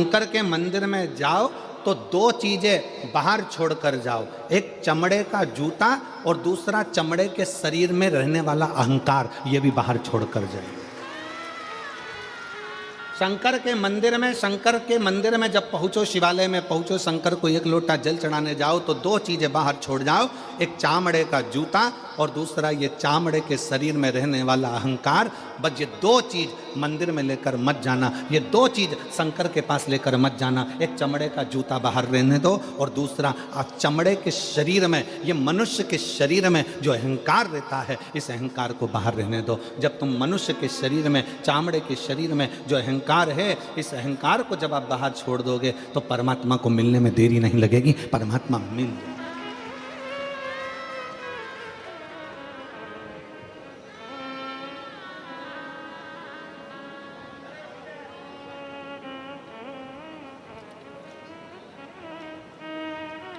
शंकर के मंदिर में जाओ तो दो चीजें बाहर छोड़कर जाओ, एक चमड़े का जूता और दूसरा चमड़े के शरीर में रहने वाला अहंकार, ये भी बाहर छोड़कर जाए। शंकर के मंदिर में जब पहुंचो, शिवालय में पहुंचो, शंकर को एक लोटा जल चढ़ाने जाओ तो दो चीजें बाहर छोड़ जाओ, एक चामड़े का जूता और दूसरा ये चामड़े के शरीर में रहने वाला अहंकार। बस ये दो चीज मंदिर में लेकर मत जाना, ये दो चीज शंकर के पास लेकर मत जाना। एक चमड़े का जूता बाहर रहने दो और दूसरा चमड़े के शरीर में, ये मनुष्य के शरीर में जो अहंकार रहता है, इस अहंकार को बाहर रहने दो। जब तुम मनुष्य के शरीर में, चामड़े के शरीर में जो अहंकार है, इस अहंकार को जब आप बाहर छोड़ दोगे तो परमात्मा को मिलने में देरी नहीं लगेगी, परमात्मा मिल जाएगा।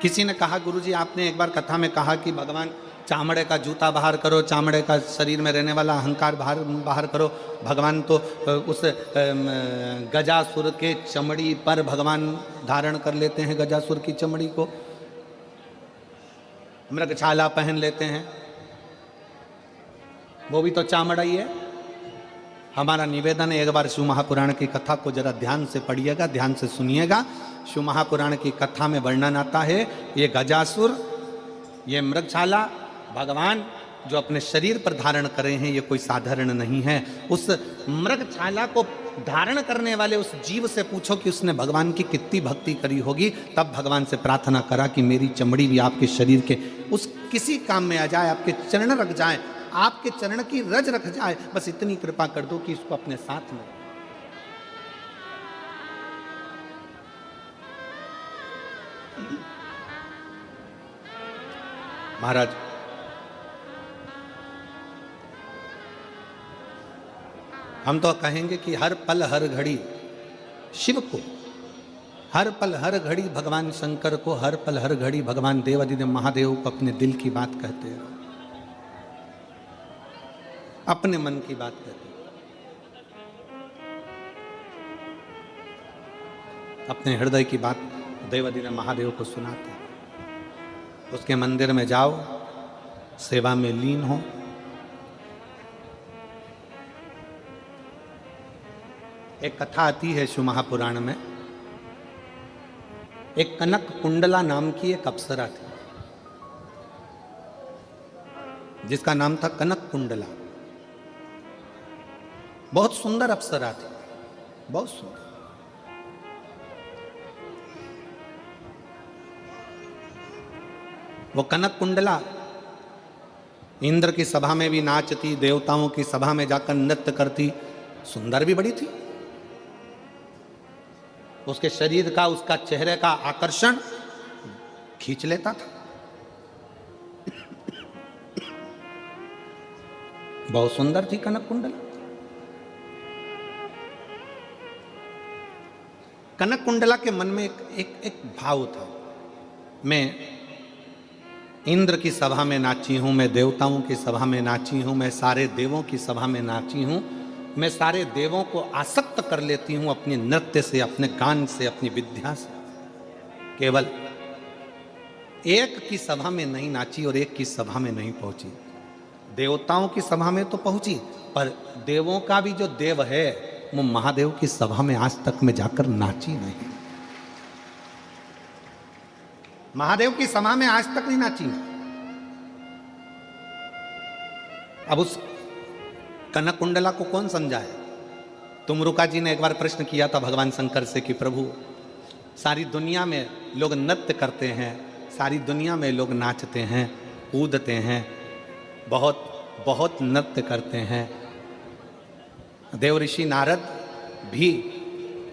किसी ने कहा, गुरुजी आपने एक बार कथा में कहा कि भगवान चामड़े का जूता बाहर करो, चामड़े का शरीर में रहने वाला अहंकार बाहर करो। भगवान तो उस गजासुर के चमड़ी पर भगवान धारण कर लेते हैं, गजासुर की चमड़ी को मृगछाला पहन लेते हैं, वो भी तो चामड़ा ही है। हमारा निवेदन है, एक बार शिव महापुराण की कथा को जरा ध्यान से पढ़िएगा, ध्यान से सुनिएगा। शिव महापुराण की कथा में वर्णन आता है, ये गजासुर, ये मृगछाला भगवान जो अपने शरीर पर धारण करे हैं, ये कोई साधारण नहीं है। उस मृगछाला को धारण करने वाले उस जीव से पूछो कि उसने भगवान की कितनी भक्ति करी होगी। तब भगवान से प्रार्थना करा कि मेरी चमड़ी भी आपके शरीर के उस किसी काम में आ जाए, आपके चरण रख जाए, आपके चरण की रज रख जाए, बस इतनी कृपा कर दो कि इसको अपने साथ में। महाराज, हम तो कहेंगे कि हर पल हर घड़ी शिव को, हर पल हर घड़ी भगवान शंकर को, हर पल हर घड़ी भगवान देवाधिदेव महादेव को अपने दिल की बात कहते हैं, अपने मन की बात कहते हैं, अपने हृदय की बात देवाधिदेव महादेव को सुनाते हैं। उसके मंदिर में जाओ, सेवा में लीन हो। एक कथा आती है शिव महापुराण में, एक कनक कुंडला नाम की एक अप्सरा थी, जिसका नाम था कनक कुंडला। बहुत सुंदर अप्सरा थी, बहुत सुंदर। वो कनक कुंडला इंद्र की सभा में भी नाचती, देवताओं की सभा में जाकर नृत्य करती, सुंदर भी बड़ी थी। उसके शरीर का, उसका चेहरे का आकर्षण खींच लेता था। बहुत सुंदर थी कनक कुंडला। कनक कुंडला के मन में एक भाव था, मैं इंद्र की सभा में नाची हूं, मैं देवताओं की सभा में नाची हूं, मैं सारे देवों की सभा में नाची हूं, मैं सारे देवों को आसक्त कर लेती हूं अपने नृत्य से, अपने गान से, अपनी विद्या से। केवल एक की सभा में नहीं नाची और एक की सभा में नहीं पहुंची। देवताओं की सभा में तो पहुंची, पर देवों का भी जो देव है वो महादेव की सभा में आज तक में जाकर नाची नहीं। महादेव की सभा में आज तक नहीं नाची। अब उस कनक कुंडला को कौन समझाए? तुमरुका जी ने एक बार प्रश्न किया था भगवान शंकर से कि प्रभु, सारी दुनिया में लोग नृत्य करते हैं, सारी दुनिया में लोग नाचते हैं, कूदते हैं, बहुत बहुत नृत्य करते हैं। देव ऋषि नारद भी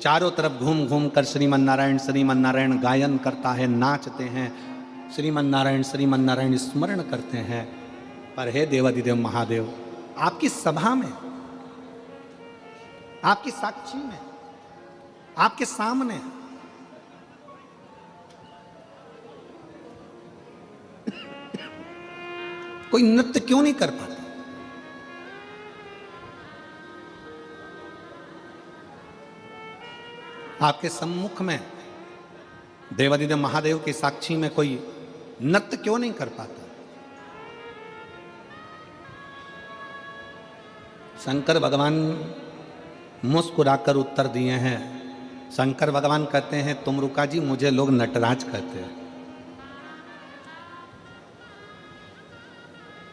चारों तरफ घूम घूम कर श्रीमन नारायण गायन करता है, नाचते हैं, श्रीमन नारायण स्मरण करते हैं। पर हे देवाधिदेव महादेव, आपकी सभा में, आपकी साक्षी में, आपके सामने कोई नृत्य क्यों नहीं कर पाता? आपके सम्मुख में देवादिदेव महादेव की साक्षी में कोई नृत्य क्यों नहीं कर पाता? शंकर भगवान मुस्कुराकर उत्तर दिए हैं। शंकर भगवान कहते हैं, तुम रुका जी, मुझे लोग नटराज कहते हैं।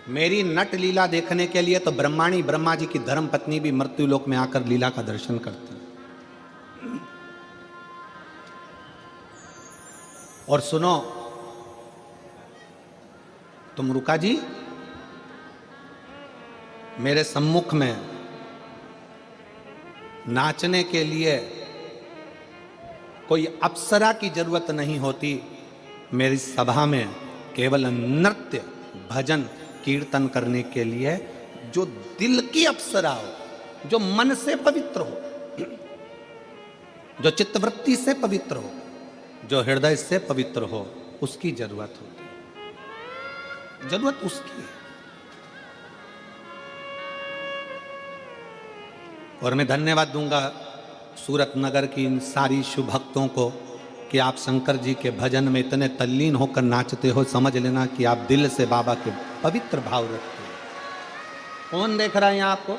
मेरी नट लीला देखने के लिए तो ब्रह्माणी ब्रह्मा जी की धर्म पत्नी भी मृत्यु लोक में आकर लीला का दर्शन करती है। और सुनो, तुम रुका जी, मेरे सम्मुख में नाचने के लिए कोई अप्सरा की जरूरत नहीं होती। मेरी सभा में केवल नृत्य, भजन, कीर्तन करने के लिए जो दिल की अप्सरा हो, जो मन से पवित्र हो, जो चित्तवृत्ति से पवित्र हो, जो हृदय से पवित्र हो, उसकी जरूरत होती है। जरूरत उसकी है। और मैं धन्यवाद दूंगा सूरत नगर की इन सारी शुभ भक्तों को कि आप शंकर जी के भजन में इतने तल्लीन होकर नाचते हो। समझ लेना कि आप दिल से बाबा के पवित्र भाव रखते हो। कौन देख रहा है यहाँ आपको?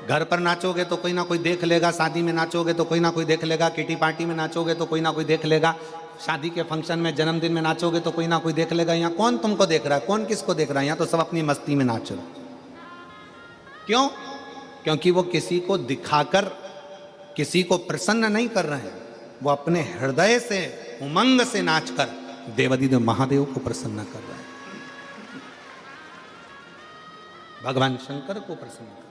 घर पर नाचोगे तो कोई ना कोई देख लेगा, शादी में नाचोगे तो कोई ना कोई देख लेगा, किटी पार्टी में नाचोगे तो कोई ना कोई देख लेगा, शादी के फंक्शन में, जन्मदिन में नाचोगे तो कोई ना कोई देख लेगा। यहाँ कौन तुमको देख रहा है? कौन किसको देख रहा है? यहाँ तो सब अपनी मस्ती में नाच रहे। क्यों? क्योंकि वो किसी को दिखाकर किसी को प्रसन्न नहीं कर रहे हैं, वो अपने हृदय से, उमंग से नाचकर देवादिदेव महादेव को प्रसन्न कर रहे हैं, भगवान शंकर को प्रसन्न कर।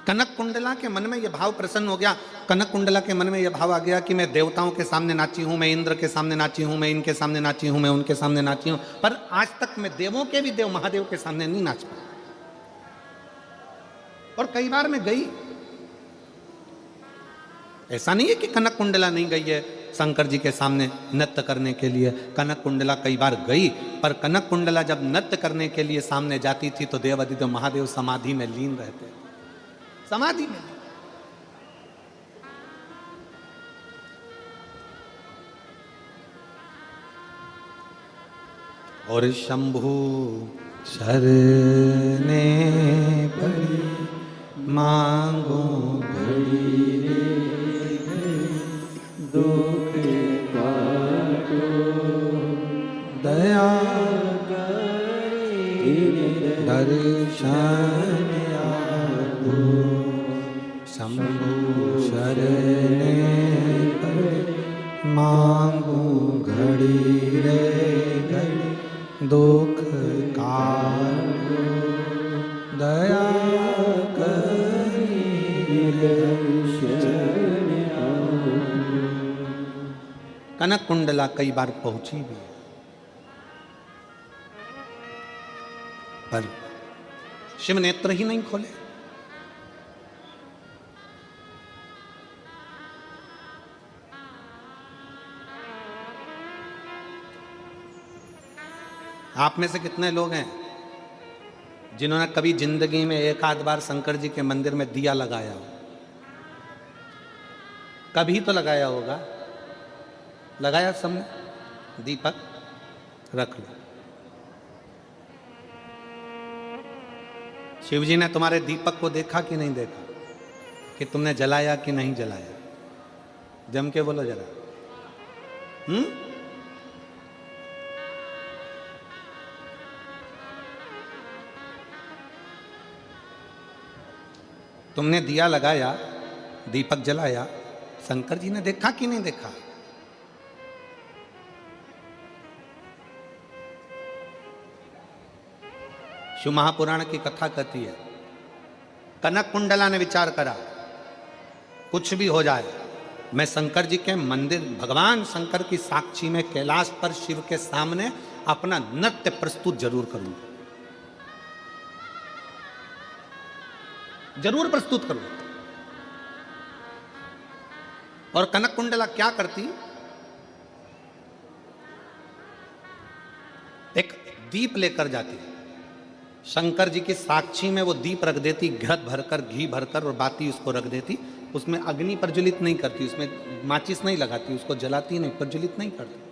कनक कुंडला के मन में यह भाव प्रसन्न हो गया। कनक कुंडला के मन में यह भाव आ गया कि मैं देवताओं के सामने नाची हूं, मैं इंद्र के सामने नाची हूं, मैं इनके सामने नाची हूं, मैं उनके सामने नाची हूं, पर आज तक मैं देवों के भी देव महादेव के सामने नहीं नाच पाया। और कई बार मैं गई, ऐसा नहीं है कि कनक कुंडला नहीं गई है शंकर जी के सामने नृत्य करने के लिए। कनक कुंडला कई बार गई, पर कनक कुंडला जब नृत्य करने के लिए सामने जाती थी तो देवादिदेव महादेव समाधि में लीन रहते, समाधि में। और शंभु शरणे पड़ी मांगो घड़ी रे दुख काटो दया दर्शन आगो शंभु शरणे पड़ी मांगो घड़ी रे घड़ी दुख काटो दया कनक कुंडला कई बार पहुंची भी, पर शिव नेत्र ही नहीं खोले। आप में से कितने लोग हैं जिन्होंने कभी जिंदगी में एक आध बार शंकर जी के मंदिर में दिया लगाया हो? कभी तो लगाया होगा। लगाया सबने? दीपक रख लो। शिव जी ने तुम्हारे दीपक को देखा कि नहीं देखा, कि तुमने जलाया कि नहीं जलाया? जम के बोलो जरा। तुमने दिया लगाया, दीपक जलाया, शंकर जी ने देखा कि नहीं देखा? शिव महापुराण की कथा कहती है, कनक कुंडला ने विचार करा, कुछ भी हो जाए मैं शंकर जी के मंदिर, भगवान शंकर की साक्षी में कैलाश पर शिव के सामने अपना नृत्य प्रस्तुत जरूर करूंगा, जरूर प्रस्तुत करूंगा। और कनक कुंडला क्या करती? एक दीप लेकर जाती, शंकर जी की साक्षी में वो दीप रख देती, घृत भरकर, घी भरकर, और बाती उसको रख देती। उसमें अग्नि प्रज्वलित नहीं करती, उसमें माचिस नहीं लगाती, उसको जलाती नहीं, प्रज्वलित नहीं करती।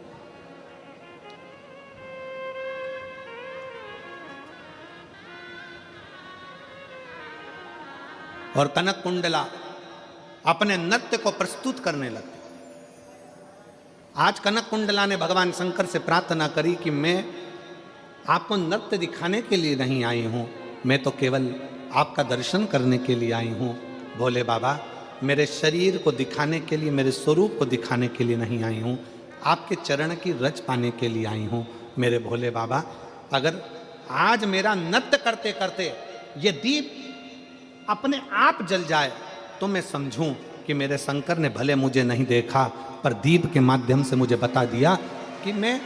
और कनक कुंडला अपने नृत्य को प्रस्तुत करने लगती। आज कनक कुंडला ने भगवान शंकर से प्रार्थना करी कि मैं आपको नृत्य दिखाने के लिए नहीं आई हूं, मैं तो केवल आपका दर्शन करने के लिए आई हूं। भोले बाबा, मेरे शरीर को दिखाने के लिए, मेरे स्वरूप को दिखाने के लिए नहीं आई हूं, आपके चरण की रज पाने के लिए आई हूं। मेरे भोले बाबा, अगर आज मेरा नृत्य करते करते ये दीप अपने आप जल जाए तो मैं समझूं कि मेरे शंकर ने भले मुझे नहीं देखा, पर दीप के माध्यम से मुझे बता दिया कि मैं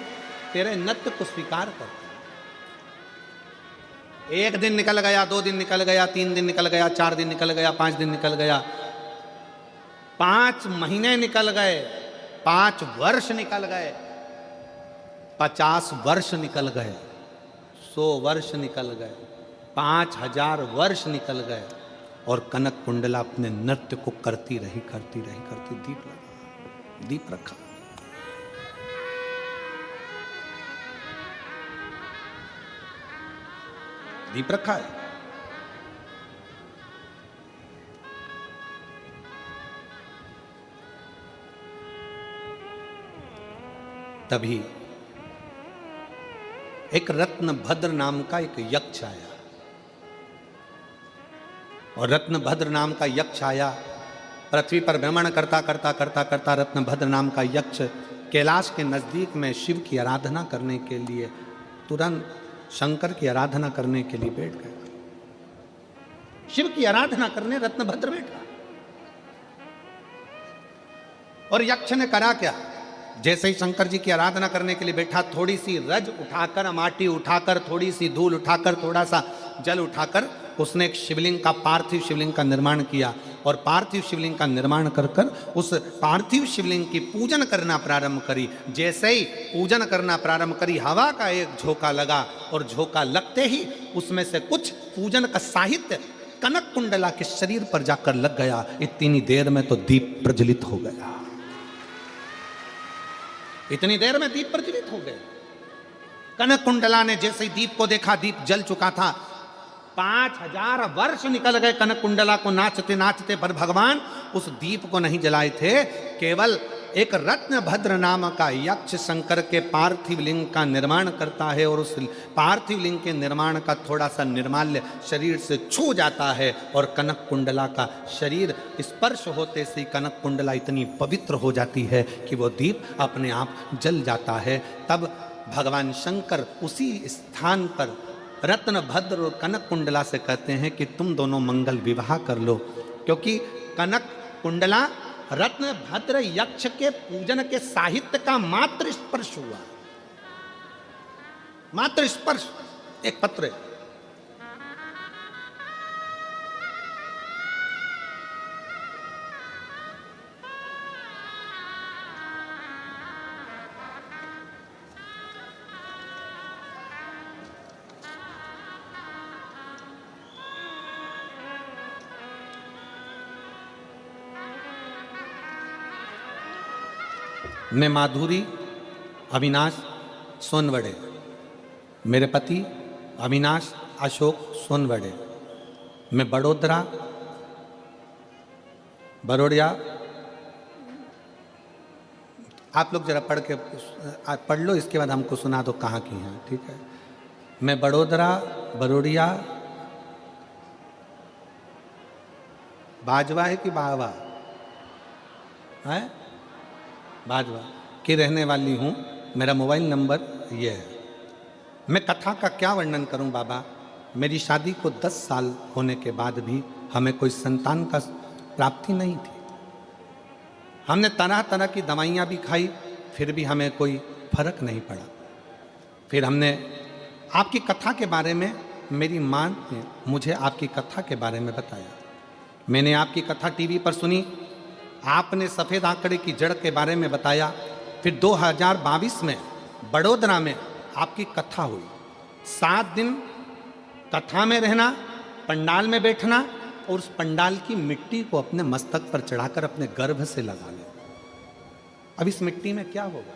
तेरे नृत्य को स्वीकार करता। एक दिन निकल गया, 2 दिन निकल गया, 3 दिन निकल गया, 4 दिन निकल गया, 5 दिन निकल गया, 5 महीने निकल गए, 5 वर्ष निकल गए, 50 वर्ष निकल गए, 100 वर्ष निकल गए, 5000 वर्ष निकल गए, और कनक कुंडला अपने नृत्य को करती रही, करती रही, करती। दीप लगा, दीप रखा। दीप रखा है। तभी एक रत्नभद्र नाम का एक यक्ष आया, और रत्नभद्र नाम का यक्ष आया, पृथ्वी पर भ्रमण करता करता करता करता रत्नभद्र नाम का यक्ष कैलाश के नजदीक में शिव की आराधना करने के लिए, तुरंत शंकर की आराधना करने के लिए बैठ गया। शिव की आराधना करने रत्नभद्र बैठा, और यक्ष ने करा क्या? जैसे ही शंकर जी की आराधना करने के लिए बैठा, थोड़ी सी रज उठाकर, माटी उठाकर, थोड़ी सी धूल उठाकर, थोड़ा सा जल उठाकर उसने एक शिवलिंग का, पार्थिव शिवलिंग का निर्माण किया, और पार्थिव शिवलिंग का निर्माण कर कर उस पार्थिव शिवलिंग की पूजन करना प्रारंभ करी। जैसे ही पूजन करना प्रारंभ करी, हवा का एक झोंका लगा, और झोंका लगते ही उसमें से कुछ पूजन का साहित्य कनक कुंडला के शरीर पर जाकर लग गया। इतनी देर में तो दीप प्रज्वलित हो गया, इतनी देर में दीप प्रज्वलित हो गए। कनक कुंडला ने जैसे ही दीप को देखा, दीप जल चुका था। 5000 वर्ष निकल गए कनक कुंडला को नाचते नाचते, पर भगवान उस दीप को नहीं जलाए थे। केवल एक रत्नभद्र नाम का यक्ष शंकर के पार्थिव लिंग का निर्माण करता है, और उस पार्थिव लिंग के निर्माण का थोड़ा सा निर्माल्य शरीर से छू जाता है, और कनक कुंडला का शरीर स्पर्श होते से कनक कुंडला इतनी पवित्र हो जाती है कि वो दीप अपने आप जल जाता है। तब भगवान शंकर उसी स्थान पर रत्नभद्र और कनक कुंडला से कहते हैं कि तुम दोनों मंगल विवाह कर लो, क्योंकि कनक कुंडला रत्नभद्र यक्ष के पूजन के साहित्य का मात्र स्पर्श हुआ, मात्र स्पर्श। एक पत्र मैं माधुरी अविनाश सोनवड़े, मेरे पति अविनाश अशोक सोनवड़े, मैं बड़ोड़िया। आप लोग जरा पढ़ लो, इसके बाद हमको सुना दो कहाँ की हैं, ठीक है? मैं बड़ोड़िया बाजवा है कि बावा है, बाजवा की रहने वाली हूँ। मेरा मोबाइल नंबर ये है। मैं कथा का क्या वर्णन करूँ बाबा? मेरी शादी को 10 साल होने के बाद भी हमें कोई संतान का प्राप्ति नहीं थी। हमने तरह तरह की दवाइयाँ भी खाई, फिर भी हमें कोई फर्क नहीं पड़ा। फिर हमने आपकी कथा के बारे में, मेरी माँ ने मुझे आपकी कथा के बारे में बताया। मैंने आपकी कथा टीवी पर सुनी, आपने सफ़ेद आंकड़े की जड़ के बारे में बताया। फिर 2022 में बड़ोदरा में आपकी कथा हुई। 7 दिन कथा में रहना, पंडाल में बैठना और उस पंडाल की मिट्टी को अपने मस्तक पर चढ़ाकर अपने गर्भ से लगा ले। अब इस मिट्टी में क्या होगा?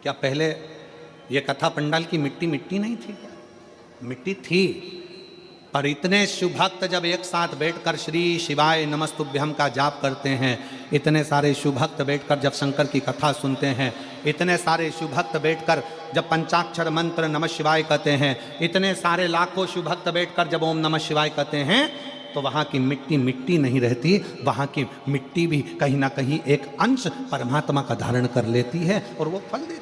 क्या पहले ये कथा पंडाल की मिट्टी मिट्टी नहीं थी क्या? मिट्टी थी, पर इतने शुभ भक्त जब एक साथ बैठकर श्री शिवाय नमस्तुभ्यम का जाप करते हैं, इतने सारे शुभ भक्त बैठकर जब शंकर की कथा सुनते हैं, इतने सारे शुभ भक्त बैठकर जब पंचाक्षर मंत्र नमः शिवाय कहते हैं, इतने सारे लाखों शुभ भक्त बैठकर जब ओम नमः शिवाय कहते हैं, तो वहाँ की मिट्टी मिट्टी नहीं रहती, वहाँ की मिट्टी भी कहीं ना कहीं एक अंश परमात्मा का धारण कर लेती है और वो फल देती है।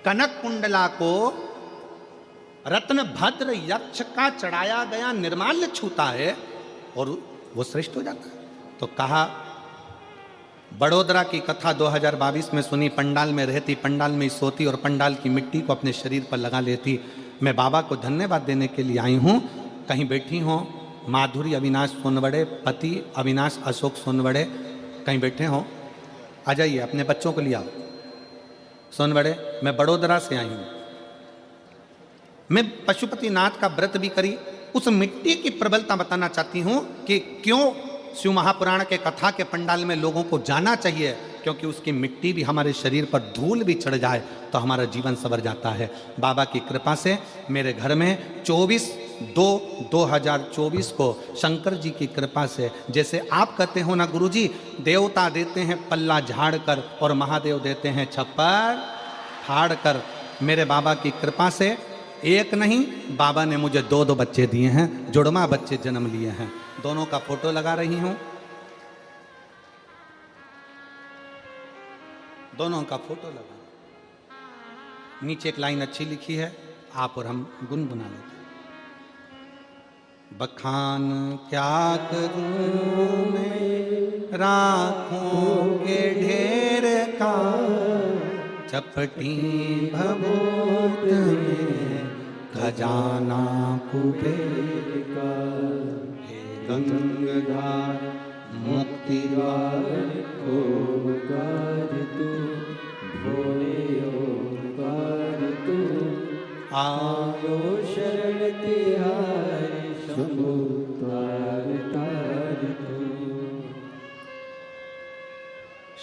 कनक कुंडला को रत्न भद्र यक्ष का चढ़ाया गया निर्माल्य छूता है और वो श्रेष्ठ हो जाता है। तो कहा, बड़ोदरा की कथा 2022 में सुनी, पंडाल में रहती, पंडाल में सोती और पंडाल की मिट्टी को अपने शरीर पर लगा लेती। मैं बाबा को धन्यवाद देने के लिए आई हूँ। कहीं बैठी हो माधुरी अविनाश सोनवड़े, पति अविनाश अशोक सोनवड़े कहीं बैठे हो, आ जाइए, अपने बच्चों को ले आओ। सोनवड़े, मैं बड़ोदरा से आई हूँ। मैं पशुपतिनाथ का व्रत भी करी, उस मिट्टी की प्रबलता बताना चाहती हूँ कि क्यों शिव महापुराण के कथा के पंडाल में लोगों को जाना चाहिए, क्योंकि उसकी मिट्टी भी हमारे शरीर पर धूल भी चढ़ जाए तो हमारा जीवन संवर जाता है। बाबा की कृपा से मेरे घर में 24/2/2024 को शंकर जी की कृपा से, जैसे आप कहते हो ना गुरुजी, देवता देते हैं पल्ला झाड़ कर और महादेव देते हैं छप्पर फाड़ कर, मेरे बाबा की कृपा से एक नहीं, बाबा ने मुझे 2 बच्चे दिए हैं, जुड़वा बच्चे जन्म लिए हैं। दोनों का फोटो लगा रही हूं, दोनों का फोटो लगा। नीचे एक लाइन अच्छी लिखी है, आप और हम गुनगुना लेते। बखान क्या करूं मैं राखों के ढेर का, चपटी भभूत में खजाना कुबेर का। हे गंगाधार मुक्ति द्वार ओंकार तू, भोले ओंकार तू, आयो शरण तिहारी शंभु तार तार तू।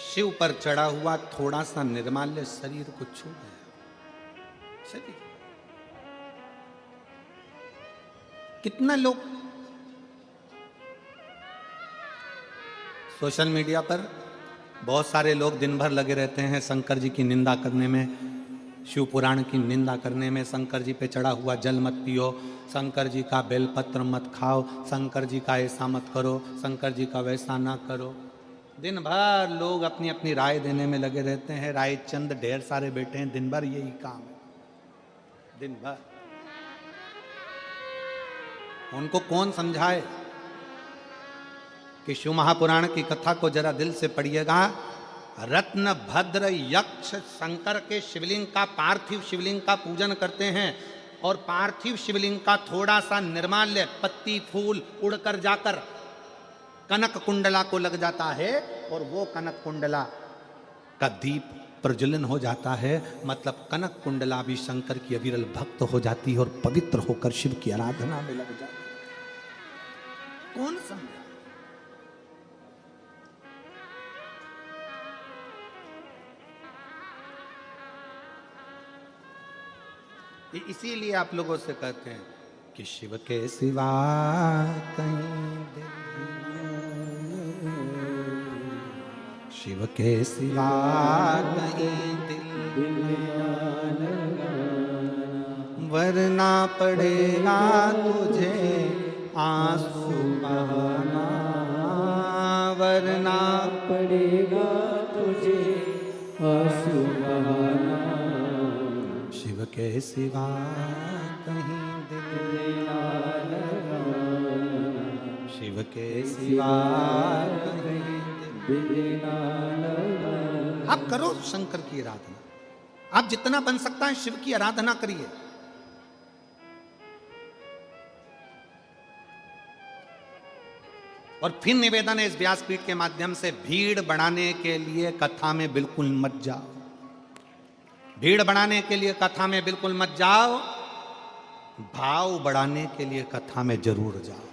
शिव पर चढ़ा हुआ थोड़ा सा निर्माल्य शरीर को छू गया। शरीर कितना लोग सोशल मीडिया पर बहुत सारे लोग दिन भर लगे रहते हैं शंकर जी की निंदा करने में, शिव पुराण की निंदा करने में। शंकर जी पे चढ़ा हुआ जल मत पियो, शंकर जी का बेलपत्र मत खाओ, शंकर जी का ऐसा मत करो, शंकर जी का वैसा ना करो। दिन भर लोग अपनी अपनी राय देने में लगे रहते हैं। राय चंद ढेर सारे बैठे हैं, दिन भर यही काम है, दिन भर। उनको कौन समझाए कि शिव महापुराण की कथा को जरा दिल से पढ़िएगा। रत्न भद्र यक्ष शंकर के शिवलिंग का, पार्थिव शिवलिंग का पूजन करते हैं और पार्थिव शिवलिंग का थोड़ा सा निर्माल्य पत्ती फूल उड़कर जाकर कनक कुंडला को लग जाता है और वो कनक कुंडला का दीप प्रज्वलन हो जाता है। मतलब कनक कुंडला भी शंकर की अविरल भक्त हो जाती है और पवित्र होकर शिव की आराधना में लग जाती है। कौन समझे? इसीलिए आप लोगों से कहते हैं कि शिव के सिवा कहीं दिल, शिव के सिवा कहीं दिल वरना पड़ेगा तुझे आंसू बहाना, वरना पड़ेगा तुझे आंसू बहाना। शिव के सिवा कहीं दिल ना लगाना, शिव के सिवा कहीं दिल ना लगाना। आप करो शंकर की आराधना, आप जितना बन सकता है शिव की आराधना करिए। और फिर निवेदन है इस व्यासपीठ के माध्यम से, भीड़ बढ़ाने के लिए कथा में बिल्कुल मत जाओ। भीड़ बढ़ाने के लिए कथा में बिल्कुल मत जाओ, भाव बढ़ाने के लिए कथा में जरूर जाओ।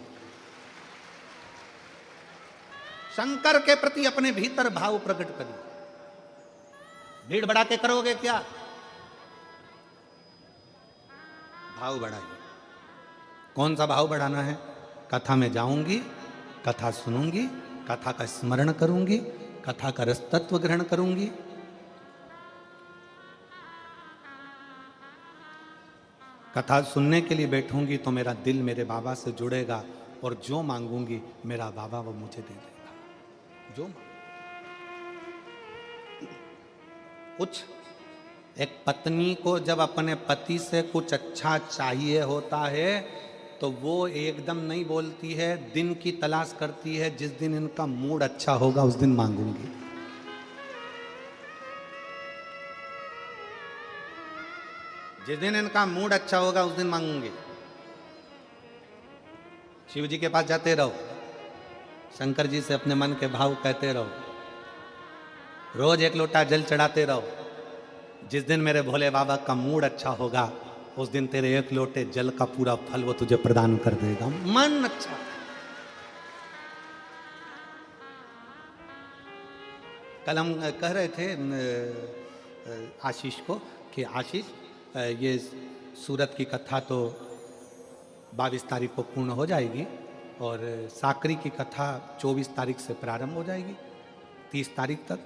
शंकर के प्रति अपने भीतर भाव प्रकट करिए। भीड़ बढ़ा के करोगे क्या? भाव बढ़ाइए। कौन सा भाव बढ़ाना है? कथा में जाऊंगी, कथा सुनूंगी, कथा का स्मरण करूंगी, कथा का रस तत्व ग्रहण करूंगी। कथा सुनने के लिए बैठूंगी तो मेरा दिल मेरे बाबा से जुड़ेगा और जो मांगूंगी मेरा बाबा वो मुझे दे देगा। जो कुछ एक पत्नी को जब अपने पति से कुछ अच्छा चाहिए होता है तो वो एकदम नहीं बोलती है, दिन की तलाश करती है, जिस दिन इनका मूड अच्छा होगा उस दिन मांगूंगी। जिस दिन इनका मूड अच्छा होगा उस दिन मांगूंगी। शिव जी के पास जाते रहो, शंकर जी से अपने मन के भाव कहते रहो, रोज एक लोटा जल चढ़ाते रहो। जिस दिन मेरे भोले बाबा का मूड अच्छा होगा उस दिन तेरे एक लोटे जल का पूरा फल वो तुझे प्रदान कर देगा। मन अच्छा। कल हम कह रहे थे आशीष को कि आशीष, ये सूरत की कथा तो 22 तारीख को पूर्ण हो जाएगी और साकरी की कथा 24 तारीख से प्रारंभ हो जाएगी 30 तारीख तक।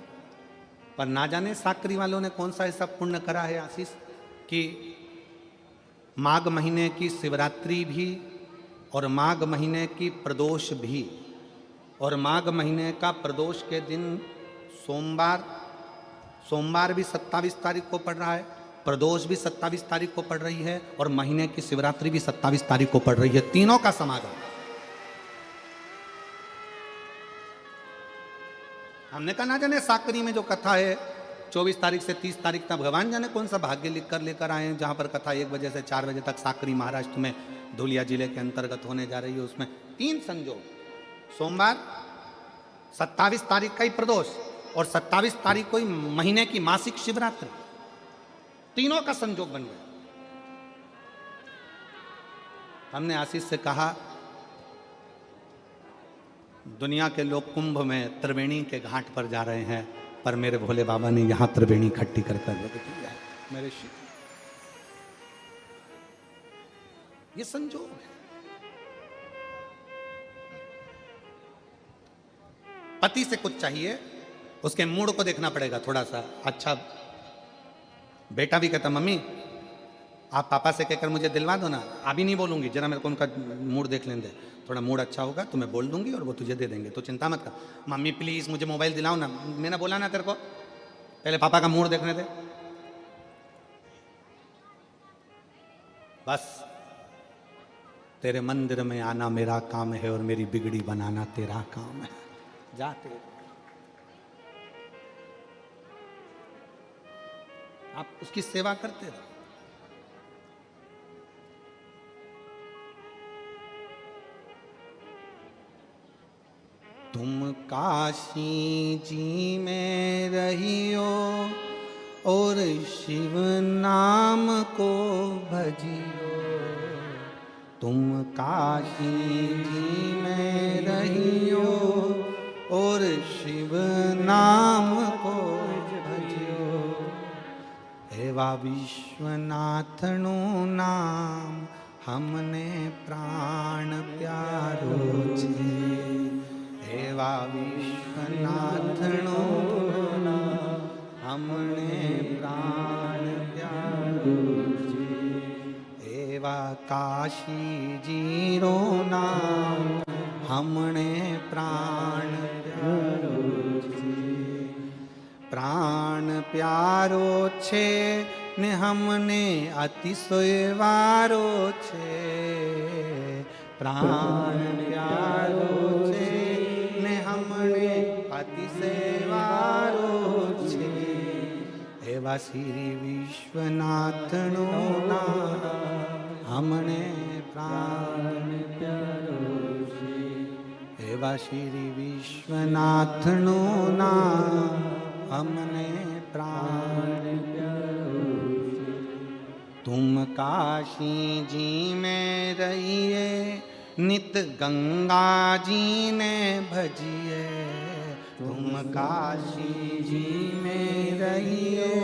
पर ना जाने साकरी वालों ने कौन सा ऐसा पुण्य करा है आशीष कि माघ महीने की शिवरात्रि भी और माघ महीने की प्रदोष भी, और माघ महीने का प्रदोष के दिन सोमवार भी 27 तारीख को पड़ रहा है, प्रदोष भी 27 तारीख को पड़ रही है और महीने की शिवरात्रि भी 27 तारीख को पड़ रही है। तीनों का समागम। हमने कहा ना जाने साकरी में जो कथा है 24 तारीख से 30 तारीख तक, भगवान जाने कौन सा भाग्य लिख कर लेकर आए हैं, जहां पर कथा 1 बजे से 4 बजे तक साकरी महाराष्ट्र में धुलिया जिले के अंतर्गत होने जा रही है। उसमें 3 संजोग, सोमवार 27 तारीख का ही प्रदोष और 27 तारीख को ही महीने की मासिक शिवरात्रि, तीनों का संजोग बन गया। हमने आशीष से कहा दुनिया के लोग कुंभ में त्रिवेणी के घाट पर जा रहे हैं, पर मेरे भोले बाबा ने यहां त्रिवेणी इकट्ठी कर दिया है। मेरे शिव, ये संजोग है। पति से कुछ चाहिए, उसके मूड को देखना पड़ेगा थोड़ा सा अच्छा। बेटा भी कहता मम्मी आप पापा से कहकर मुझे दिलवा दो ना। अभी नहीं बोलूंगी, जरा मेरे को उनका मूड देख लेने दे, थोड़ा मूड अच्छा होगा तो मैं बोल दूंगी और वो तुझे दे देंगे, तो चिंता मत कर। मम्मी प्लीज मुझे मोबाइल दिलाओ ना। मैंने बोला ना तेरे को, पहले पापा का मूड देखने दे। बस तेरे मंदिर में आना मेरा काम है और मेरी बिगड़ी बनाना तेरा काम है। जाते आप उसकी सेवा करते रहो। तुम काशी जी में रहियो और शिव नाम को भजियो। तुम काशी जी में रहियो और शिव नाम को भजियो। एवा विश्वनाथनो नाम हमने प्राण प्यारो छे। एवा विश्वनाथनो नाम हमने प्राण प्यारो छे। एवा काशी जीरो नाम हमने प्राण प्यारो छे। प्राण प्यारो छे ने हमने अतिशय वारो छे। प्राण प्यारो छे ने हमने अतिशय वारो छे। एवा श्री विश्वनाथनो नाम हमने प्राण प्यारो छे। एवा श्री विश्वनाथनो नाम हमने प्राण प्यारो काशी जी में रहिए, नित गंगा जी ने भजिए। तुम काशी जी में रहिए,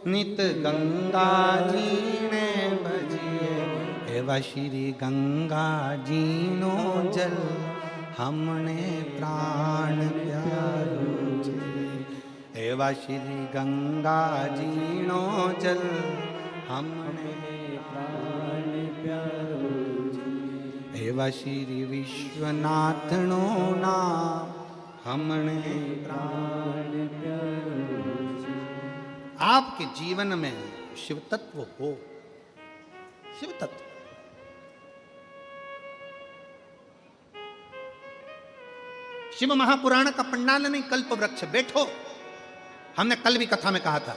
नित गंगा जी ने भजिए। एवं श्री गंगा जी नो जल, हमने प्राण प्यारो छे। एवं श्री गंगा जी नो जल, हमने प्राण प्यारो छे। एवं श्री विश्वनाथ नो नाम, हमने प्राण प्यारो छे। आपके जीवन में शिव तत्व हो, शिव तत्व। शिव महापुराण का पंडाल नहीं, कल्प वृक्ष। बैठो, हमने कल भी कथा में कहा था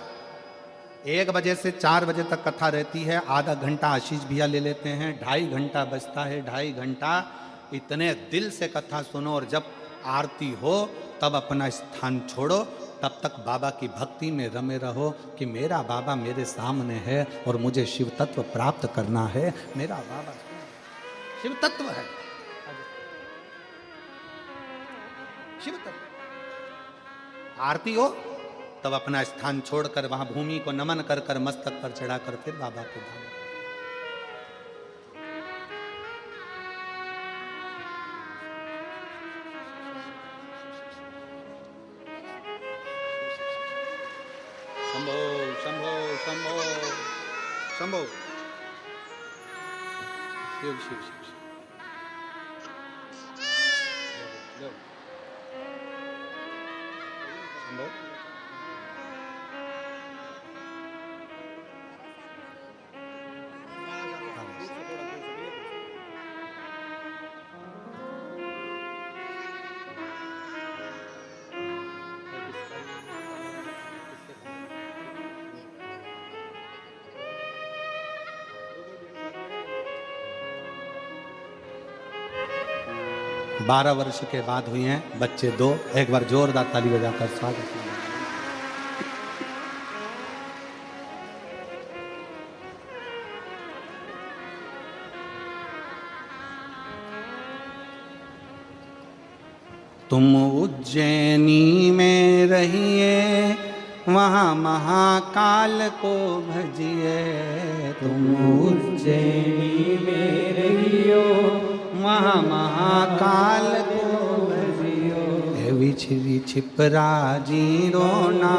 1 बजे से 4 बजे तक कथा रहती है। आधा घंटा आशीष भैया ले लेते हैं, 2.5 घंटा बजता है। 2.5 घंटा इतने दिल से कथा सुनो, और जब आरती हो तब अपना स्थान छोड़ो। तब तक बाबा की भक्ति में रमे रहो कि मेरा बाबा मेरे सामने है और मुझे शिव तत्व प्राप्त करना है। मेरा बाबा शिव तत्व है, शिव तत्व। आरती हो तब अपना स्थान छोड़कर वहां भूमि को नमन कर कर मस्तक पर चढ़ाकर फिर बाबा के धाम। शंभो शंभो शंभो शंभो, शिव शिव शिव शिव। शंभो 12 वर्ष के बाद हुई हैं बच्चे 2। एक बार जोरदार ताली बजाकर स्वागत करें। तुम उज्जैनी में रहिए, वहाँ महाकाल को भजिए। तुम उज्जैनी में रहियो, वहाँ महाकाल को भजियो। विछरी छिपरा जीरो ना,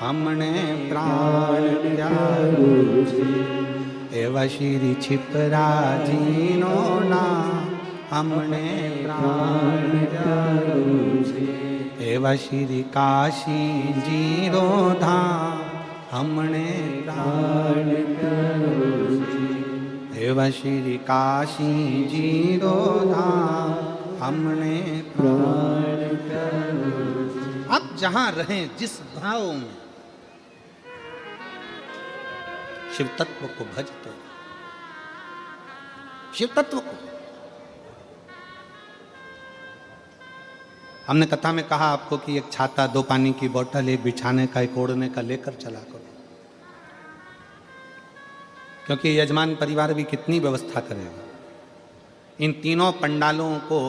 हमने प्राण प्यारो छे। एवं श्री छिपरा जीरो ना, हमने प्राण प्यारो छे। एवं श्री काशी जीरो धाम, हमने प्राण प्यारो छे। एवं श्री काशी जीरो धाम, हमने प्राण प्यारो छे। अब जहां रहें जिस भाव में, शिव तत्व को भजते, शिव तत्व को। हमने कथा में कहा आपको कि एक छाता, 2 पानी की बोतल, एक बिछाने का, एक ओढ़ने का लेकर चला करो, क्योंकि यजमान परिवार भी कितनी व्यवस्था करेगा। इन तीनों पंडालों को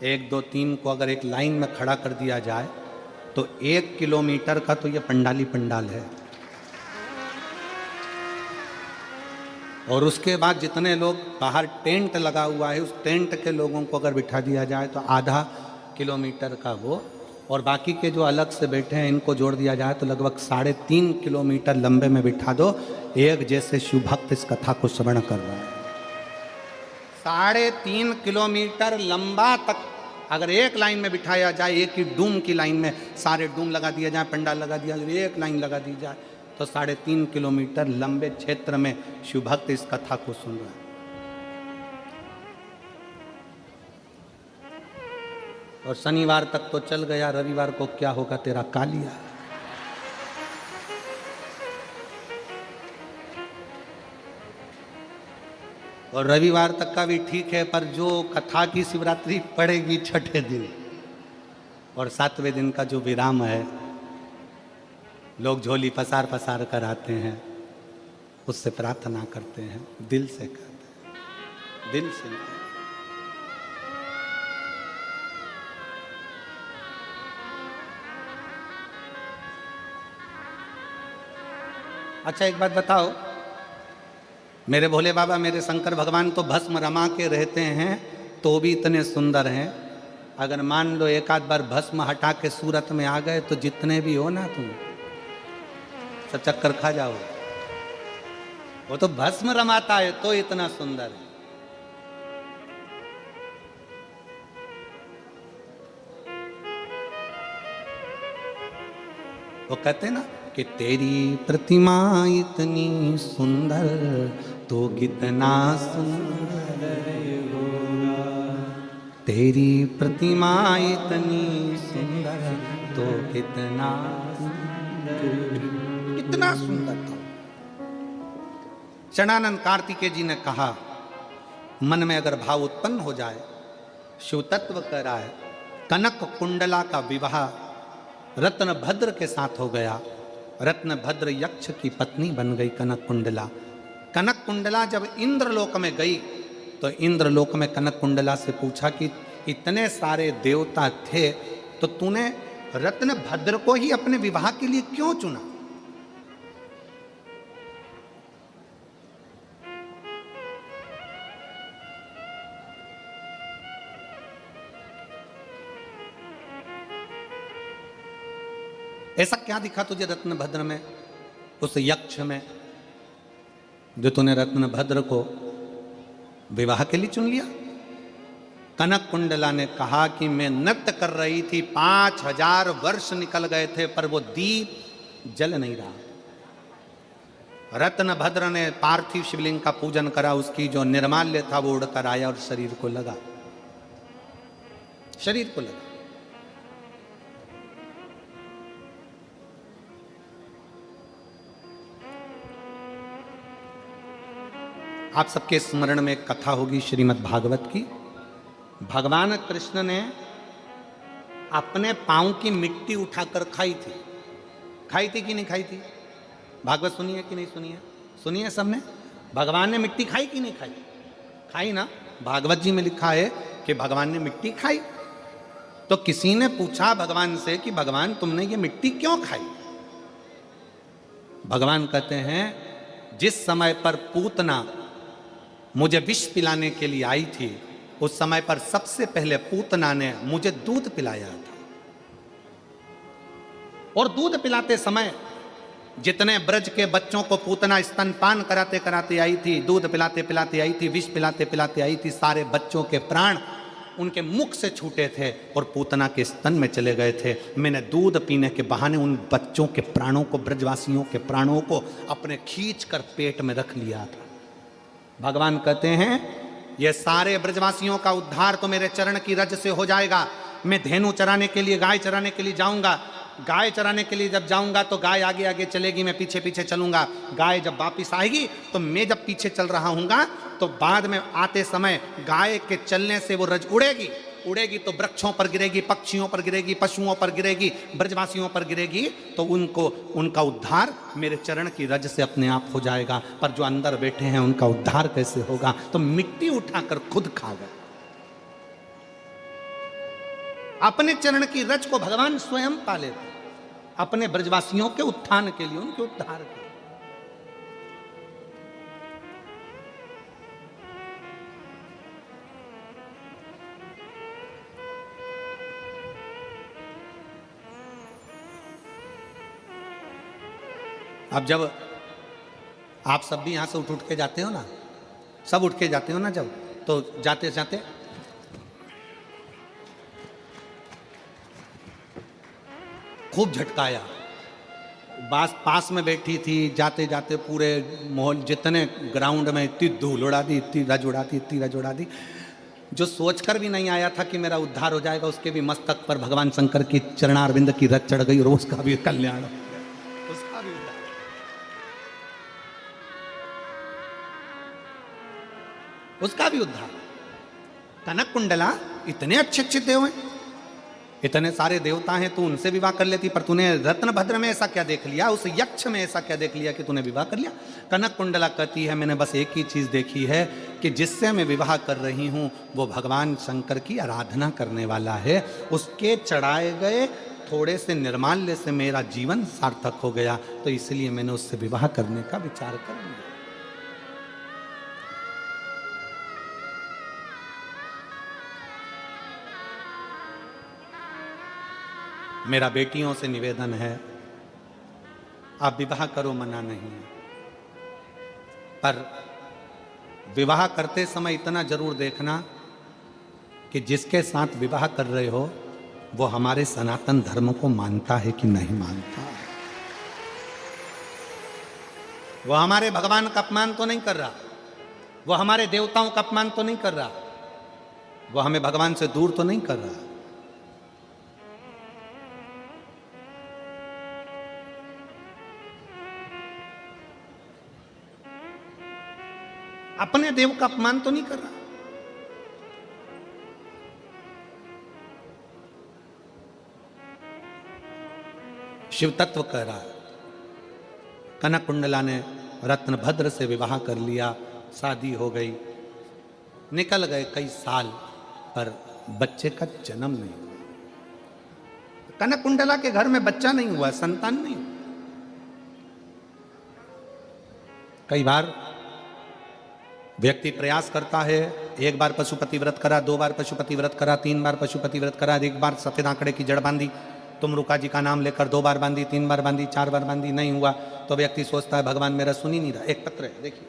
1, 2, 3 को अगर एक लाइन में खड़ा कर दिया जाए तो 1 किलोमीटर का तो ये पंडाली पंडाल है। और उसके बाद जितने लोग बाहर टेंट लगा हुआ है, उस टेंट के लोगों को अगर बिठा दिया जाए तो आधा किलोमीटर का वो, और बाकी के जो अलग से बैठे हैं इनको जोड़ दिया जाए तो लगभग 3.5 किलोमीटर लंबे में बिठा दो। एक जैसे शिव भक्त इस कथा को श्रवण कर रहा है। 3.5 किलोमीटर लंबा तक अगर एक लाइन में बिठाया जाए, एक ही डूम की लाइन में सारे डूम लगा दिया जाए, पंडाल लगा दिया जाए, एक लाइन लगा दी जाए तो 3.5 किलोमीटर लंबे क्षेत्र में शिव भक्त इस कथा को सुन रहा है। और शनिवार तक तो चल गया, रविवार को क्या होगा तेरा कालिया। और रविवार तक का भी ठीक है, पर जो कथा की शिवरात्रि पड़ेगी 6ठे दिन और 7वें दिन का जो विराम है, लोग झोली पसार पसार कर आते हैं, उससे प्रार्थना करते हैं, दिल से करते हैं, दिल से नहीं। अच्छा एक बात बताओ, मेरे भोले बाबा, मेरे शंकर भगवान तो भस्म रमा के रहते हैं तो भी इतने सुंदर हैं। अगर मान लो एक आध बार भस्म हटा के सूरत में आ गए तो जितने भी हो ना तुम सब चक्कर खा जाओ। वो तो भस्म रमाता है तो इतना सुंदर है। वो कहते हैं ना कि तेरी प्रतिमा इतनी सुंदर तो कितना सुंदर होगा, तेरी प्रतिमा इतनी सुंदर तो कितना कितना सुंदर था। शरणानंद कार्तिकेय जी ने कहा, मन में अगर भाव उत्पन्न हो जाए, शिव तत्व कराए, कनक कुंडला का विवाह रत्न भद्र के साथ हो गया। रत्न भद्र यक्ष की पत्नी बन गई कनक कुंडला। कनक कुंडला जब इंद्रलोक में गई तो इंद्रलोक में कनक कुंडला से पूछा कि इतने सारे देवता थे तो तूने रत्न भद्र को ही अपने विवाह के लिए क्यों चुना? ऐसा क्या दिखा तुझे रत्नभद्र में, उस यक्ष में, जो तूने रत्नभद्र को विवाह के लिए चुन लिया? कनक कुंडला ने कहा कि मैं नृत्य कर रही थी, 5000 वर्ष निकल गए थे पर वो दीप जल नहीं रहा। रत्नभद्र ने पार्थिव शिवलिंग का पूजन करा, उसकी जो निर्माल्य था वो उड़कर आया और शरीर को लगा, शरीर को लगा। आप सबके स्मरण में एक कथा होगी श्रीमद् भागवत की। भगवान कृष्ण ने अपने पांव की मिट्टी उठाकर खाई थी। खाई थी कि नहीं खाई थी? भागवत सुनिए कि नहीं सुनिए? सुनिए सबने। भगवान ने मिट्टी खाई कि नहीं खाई? खाई ना। भागवत जी में लिखा है कि भगवान ने मिट्टी खाई। तो किसी ने पूछा भगवान से कि भगवान तुमने ये मिट्टी क्यों खाई? भगवान कहते हैं, जिस समय पर पूतना मुझे विष पिलाने के लिए आई थी, उस समय पर सबसे पहले पूतना ने मुझे दूध पिलाया था। और दूध पिलाते समय जितने ब्रज के बच्चों को पूतना स्तनपान कराते कराते आई थी, दूध पिलाते पिलाते आई थी, विष पिलाते पिलाते आई थी, सारे बच्चों के प्राण उनके मुख से छूटे थे और पूतना के स्तन में चले गए थे। मैंने दूध पीने के बहाने उन बच्चों के प्राणों को, ब्रजवासियों के प्राणों को अपने खींच कर पेट में रख लिया था। भगवान कहते हैं, ये सारे ब्रजवासियों का उद्धार तो मेरे चरण की रज से हो जाएगा। मैं धेनु चराने के लिए, गाय चराने के लिए जाऊंगा। गाय चराने के लिए जब जाऊंगा तो गाय आगे आगे चलेगी, मैं पीछे पीछे चलूंगा। गाय जब वापिस आएगी तो मैं जब पीछे चल रहा हूंगा तो बाद में आते समय गाय के चलने से वो रज उड़ेगी। उड़ेगी तो वृक्षों पर गिरेगी, पक्षियों पर गिरेगी, पशुओं पर गिरेगी, ब्रजवासियों पर गिरेगी, तो उनको, उनका उद्धार मेरे चरण की रज से अपने आप हो जाएगा। पर जो अंदर बैठे हैं उनका उद्धार कैसे होगा? तो मिट्टी उठाकर खुद खा गए। अपने चरण की रज को भगवान स्वयं पाले थे, अपने ब्रजवासियों के उत्थान के लिए, उनके उद्धार के लिए। अब जब आप सब भी यहां से उठ के जाते हो ना, सब उठ के जाते हो ना, जब तो जाते जाते खूब झटकाया। पास में बैठी थी, जाते जाते पूरे माहौल, जितने ग्राउंड में इतनी धूल उड़ा दी, इतनी रज उड़ा दी, इतनी रज उड़ा दी। जो सोचकर भी नहीं आया था कि मेरा उद्धार हो जाएगा, उसके भी मस्तक पर भगवान शंकर की चरणारविंद की रज चढ़ गई और उसका भी कल्याण हो गया, उसका भी उद्धार। उसका भी उद्धार। कनक कुंडला इतने अच्छे अच्छे देव हैं, इतने सारे देवता हैं, तू उनसे विवाह कर लेती, पर तूने रत्नभद्र में ऐसा क्या देख लिया, उस यक्ष में ऐसा क्या देख लिया कि तूने विवाह कर लिया। कनक कुंडला कहती है मैंने बस एक ही चीज देखी है कि जिससे मैं विवाह कर रही हूं वो भगवान शंकर की आराधना करने वाला है, उसके चढ़ाए गए थोड़े से निर्माल्य से मेरा जीवन सार्थक हो गया, तो इसलिए मैंने उससे विवाह करने का विचार कर लिया। मेरा बेटियों से निवेदन है, आप विवाह करो, मना नहीं है, पर विवाह करते समय इतना जरूर देखना कि जिसके साथ विवाह कर रहे हो वो हमारे सनातन धर्म को मानता है कि नहीं मानता। वो हमारे भगवान का अपमान तो नहीं कर रहा, वो हमारे देवताओं का अपमान तो नहीं कर रहा, वो हमें भगवान से दूर तो नहीं कर रहा। अपने देव का अपमान तो नहीं कर रहा। शिव तत्व कह रहा है। कनक कुंडला ने रत्नभद्र से विवाह कर लिया, शादी हो गई, निकल गए कई साल, पर बच्चे का जन्म नहीं हुआ। कनक कुंडला के घर में बच्चा नहीं हुआ, संतान नहीं हुआ। कई बार व्यक्ति प्रयास करता है, एक बार पशुपति व्रत करा, 2 बार पशुपति व्रत करा, 3 बार पशुपति व्रत करा, 1 बार सफेद आंकड़े की जड़ बांधी, तुम रुका जी का नाम लेकर 2 बार बांधी, 3 बार बांधी, 4 बार बांधी, नहीं हुआ, तो व्यक्ति सोचता है भगवान मेरा सुन ही नहीं रहा। एक पत्र है, देखिए,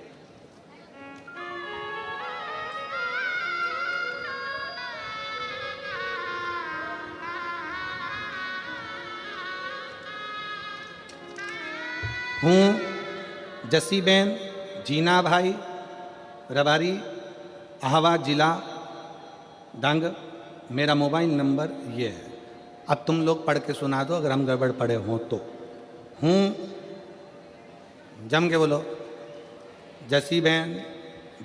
हूं जसीबेन, जीना भाई, रबारी, आहवा जिला डांग, मेरा मोबाइल नंबर ये है। अब तुम लोग पढ़ के सुना दो अगर हम गड़बड़ पढ़े हों तो। हूँ, जम के बोलो, जसी बहन,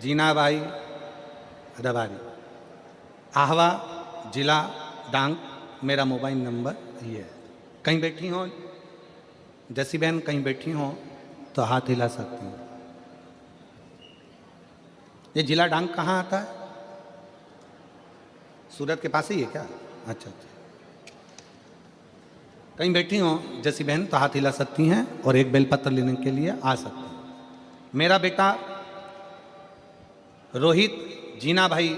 जीना भाई, रबारी, आहवा जिला डांग, मेरा मोबाइल नंबर ये है। कहीं बैठी हो जसी बहन, कहीं बैठी हो तो हाथ हिला सकती हो। ये जिला डांग कहाँ आता है? सूरत के पास ही है क्या? अच्छा अच्छा। कहीं बैठी हो जैसी बहन तो हाथ हिला सकती हैं और एक बेलपत्र लेने के लिए आ सकती हैं। मेरा बेटा रोहित जीना भाई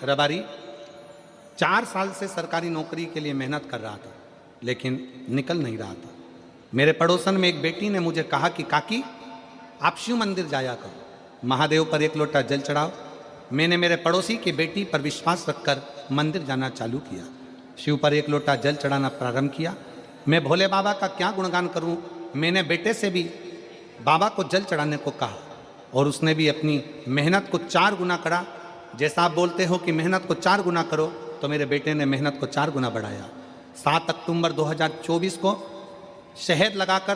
रबारी 4 साल से सरकारी नौकरी के लिए मेहनत कर रहा था, लेकिन निकल नहीं रहा था। मेरे पड़ोसन में एक बेटी ने मुझे कहा कि काकी आप शिव मंदिर जाया करो, महादेव पर 1 लोटा जल चढ़ाओ। मैंने मेरे पड़ोसी की बेटी पर विश्वास रखकर मंदिर जाना चालू किया, शिव पर 1 लोटा जल चढ़ाना प्रारंभ किया। मैं भोले बाबा का क्या गुणगान करूं, मैंने बेटे से भी बाबा को जल चढ़ाने को कहा और उसने भी अपनी मेहनत को 4 गुना करा। जैसा आप बोलते हो कि मेहनत को 4 गुना करो, तो मेरे बेटे ने मेहनत को 4 गुना बढ़ाया। 7 अक्टूबर 2024 को शहद लगाकर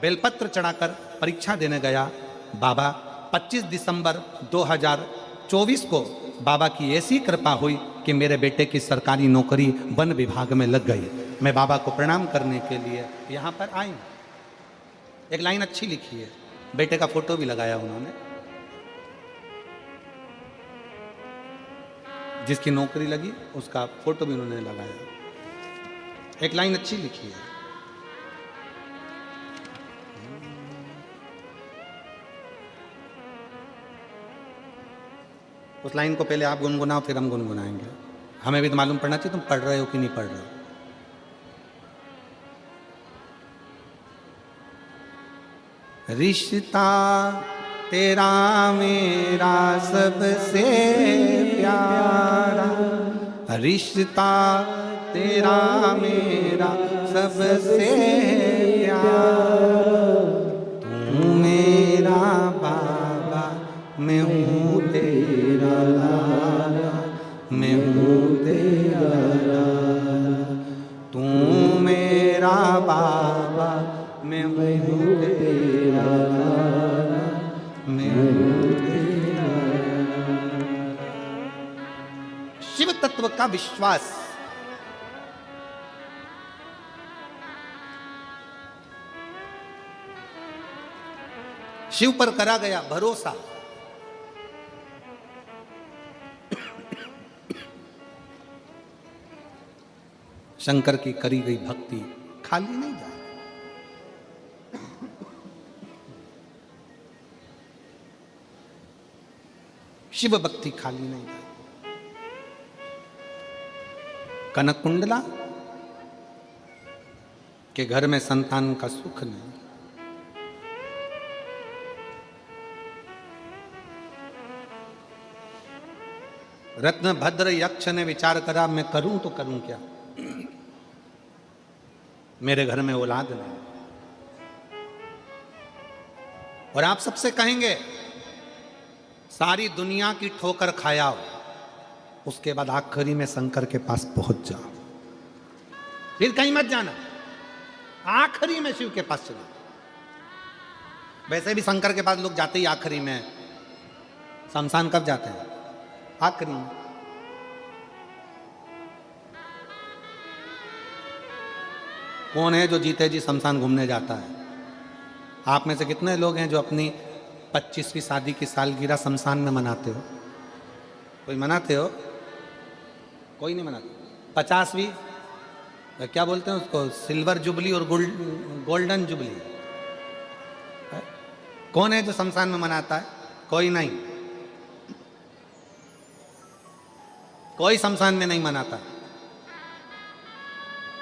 बेलपत्र चढ़ाकर परीक्षा देने गया। बाबा 25 दिसंबर 2024 को बाबा की ऐसी कृपा हुई कि मेरे बेटे की सरकारी नौकरी वन विभाग में लग गई। मैं बाबा को प्रणाम करने के लिए यहाँ पर आई। एक लाइन अच्छी लिखी है, बेटे का फोटो भी लगाया उन्होंने, जिसकी नौकरी लगी उसका फोटो भी उन्होंने लगाया। एक लाइन अच्छी लिखी है, उस लाइन को पहले आप गुनगुनाओ फिर हम गुनगुनाएंगे। हमें भी तो मालूम पड़ना चाहिए तुम पढ़ रहे हो कि नहीं पढ़ रहे हो। रिश्ता तेरा मेरा सबसे प्यारा, रिश्ता तेरा मेरा सबसे प्यारा, तू मेरा बाबा मैं हूँ तेरा लाला, मैं हूँ तेरा लाला, तू मेरा बाबा मैं हूँ तेरा लाला, मैं हूँ तेरा लाला। शिव तत्व का विश्वास शिव पर करा गया भरोसा। शंकर की करी गई भक्ति खाली नहीं जाए। शिव भक्ति खाली नहीं जाए। कनक कुंडला के घर में संतान का सुख नहीं। रत्नभद्र यक्ष ने विचार करा, मैं करूं तो करूं क्या, मेरे घर में औलाद नहीं। और आप सबसे कहेंगे सारी दुनिया की ठोकर खाया, उसके बाद आखिरी में शंकर के पास पहुंच जाओ, फिर कहीं मत जाना, आखिरी में शिव के पास चलो। वैसे भी शंकर के पास लोग जाते ही आखिरी में। शमशान कब जाते हैं? आखिरी में। कौन है जो जीते जी शमशान घूमने जाता है? आप में से कितने लोग हैं जो अपनी 25वीं शादी की सालगिरह शमशान में मनाते हो? कोई मनाते हो? कोई नहीं मनाते। 50वीं क्या बोलते हैं उसको, सिल्वर जुबली और गोल्डन जुबली, कौन है जो शमशान में मनाता है? कोई नहीं, कोई शमशान में नहीं मनाता।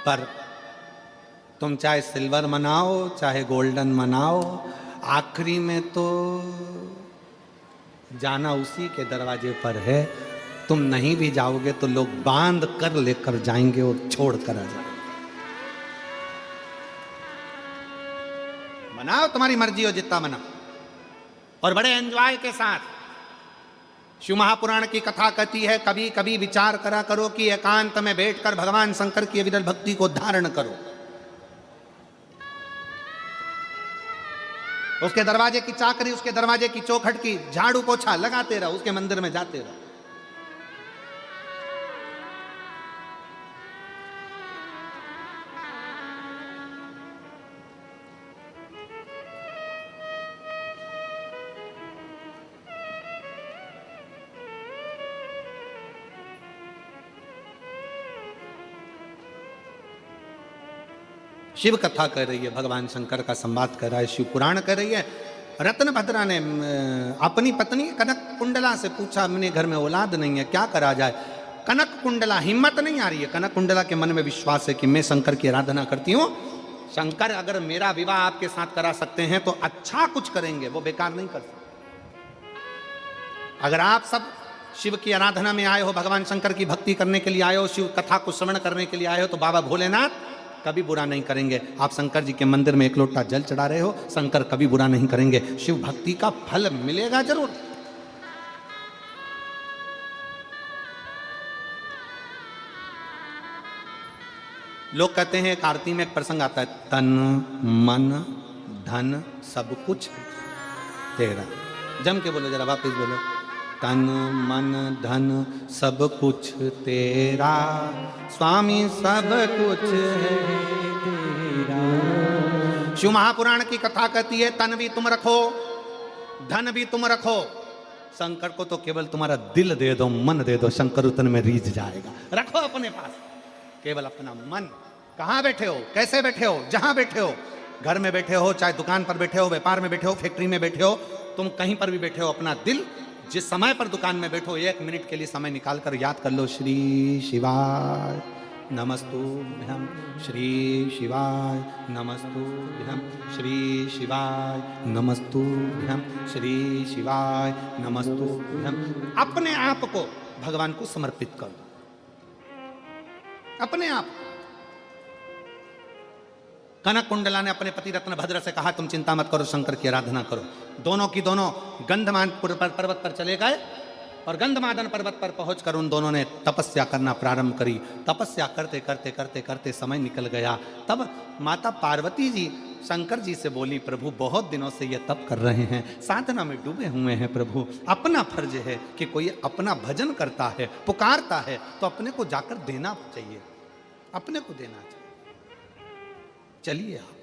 पर तुम चाहे सिल्वर मनाओ चाहे गोल्डन मनाओ, आखिरी में तो जाना उसी के दरवाजे पर है। तुम नहीं भी जाओगे तो लोग बांध कर लेकर जाएंगे और छोड़ कर आ जाएंगे। मनाओ, तुम्हारी मर्जी हो जितना मनाओ, और बड़े एंजॉय के साथ। शिव महापुराण की कथा कहती है, कभी कभी विचार करा करो कि एकांत में बैठकर भगवान शंकर की विरल भक्ति को धारण करो। उसके दरवाजे की चाकरी, उसके दरवाजे की चौखट की झाड़ू पोछा लगाते रहो, उसके मंदिर में जाते रहो। शिव कथा कर रही है, भगवान शंकर का संवाद कर रहा है, शिव पुराण कर रही है। रत्नभद्रा ने अपनी पत्नी कनक कुंडला से पूछा, अपने घर में औलाद नहीं है, क्या करा जाए? कनक कुंडला, हिम्मत नहीं आ रही है। कनक कुंडला के मन में विश्वास है कि मैं शंकर की आराधना करती हूँ, शंकर अगर मेरा विवाह आपके साथ करा सकते हैं तो अच्छा कुछ करेंगे, वो बेकार नहीं कर सकते। अगर आप सब शिव की आराधना में आए हो, भगवान शंकर की भक्ति करने के लिए आए हो, शिव कथा को श्रवण करने के लिए आए हो, तो बाबा भोलेनाथ कभी बुरा नहीं करेंगे। आप शंकर जी के मंदिर में एक लोटा जल चढ़ा रहे हो, शंकर कभी बुरा नहीं करेंगे। शिव भक्ति का फल मिलेगा जरूर। लोग कहते हैं, एक आरती में एक प्रसंग आता है, तन मन धन सब कुछ तेरा। जम के बोलो जरा, वापिस बोलो, तन मन धन सब कुछ तेरा, स्वामी सब कुछ है तेरा। शिव महापुराण की कथा कहती है, तन भी तुम रखो, धन भी तुम रखो, शंकर को तो केवल तुम्हारा दिल दे दो, मन दे दो, शंकर उतन में रीझ जाएगा। रखो अपने पास केवल अपना मन। कहाँ बैठे हो, कैसे बैठे हो, जहां बैठे हो, घर में बैठे हो, चाहे दुकान पर बैठे हो, व्यापार में बैठे हो, फैक्ट्री में बैठे हो, तुम कहीं पर भी बैठे हो, अपना दिल, जिस समय पर दुकान में बैठो, 1 मिनट के लिए समय निकालकर याद कर लो, श्री शिवाय नमस्तुभ्यं, श्री शिवाय नमस्तुभ्यं, श्री शिवाय नमस्तुभ्यं, श्री शिवाय नमस्तुभ्यं। अपने आप को भगवान को समर्पित कर दो, अपने आप। कनक कुंडला ने अपने पति रत्नभद्र से कहा, तुम चिंता मत करो, शंकर की आराधना करो। दोनों की दोनों गंधमान पर्वत पर चले गए और गंधमादन पर्वत पर पहुंचकर उन दोनों ने तपस्या करना प्रारंभ करी। तपस्या करते करते करते करते समय निकल गया। तब माता पार्वती जी शंकर जी से बोली, प्रभु बहुत दिनों से ये तप कर रहे हैं, साधना में डूबे हुए हैं, प्रभु अपना फर्ज है कि कोई अपना भजन करता है, पुकारता है, तो अपने को जाकर देना चाहिए, अपने को देना चाहिए। चलिए आप।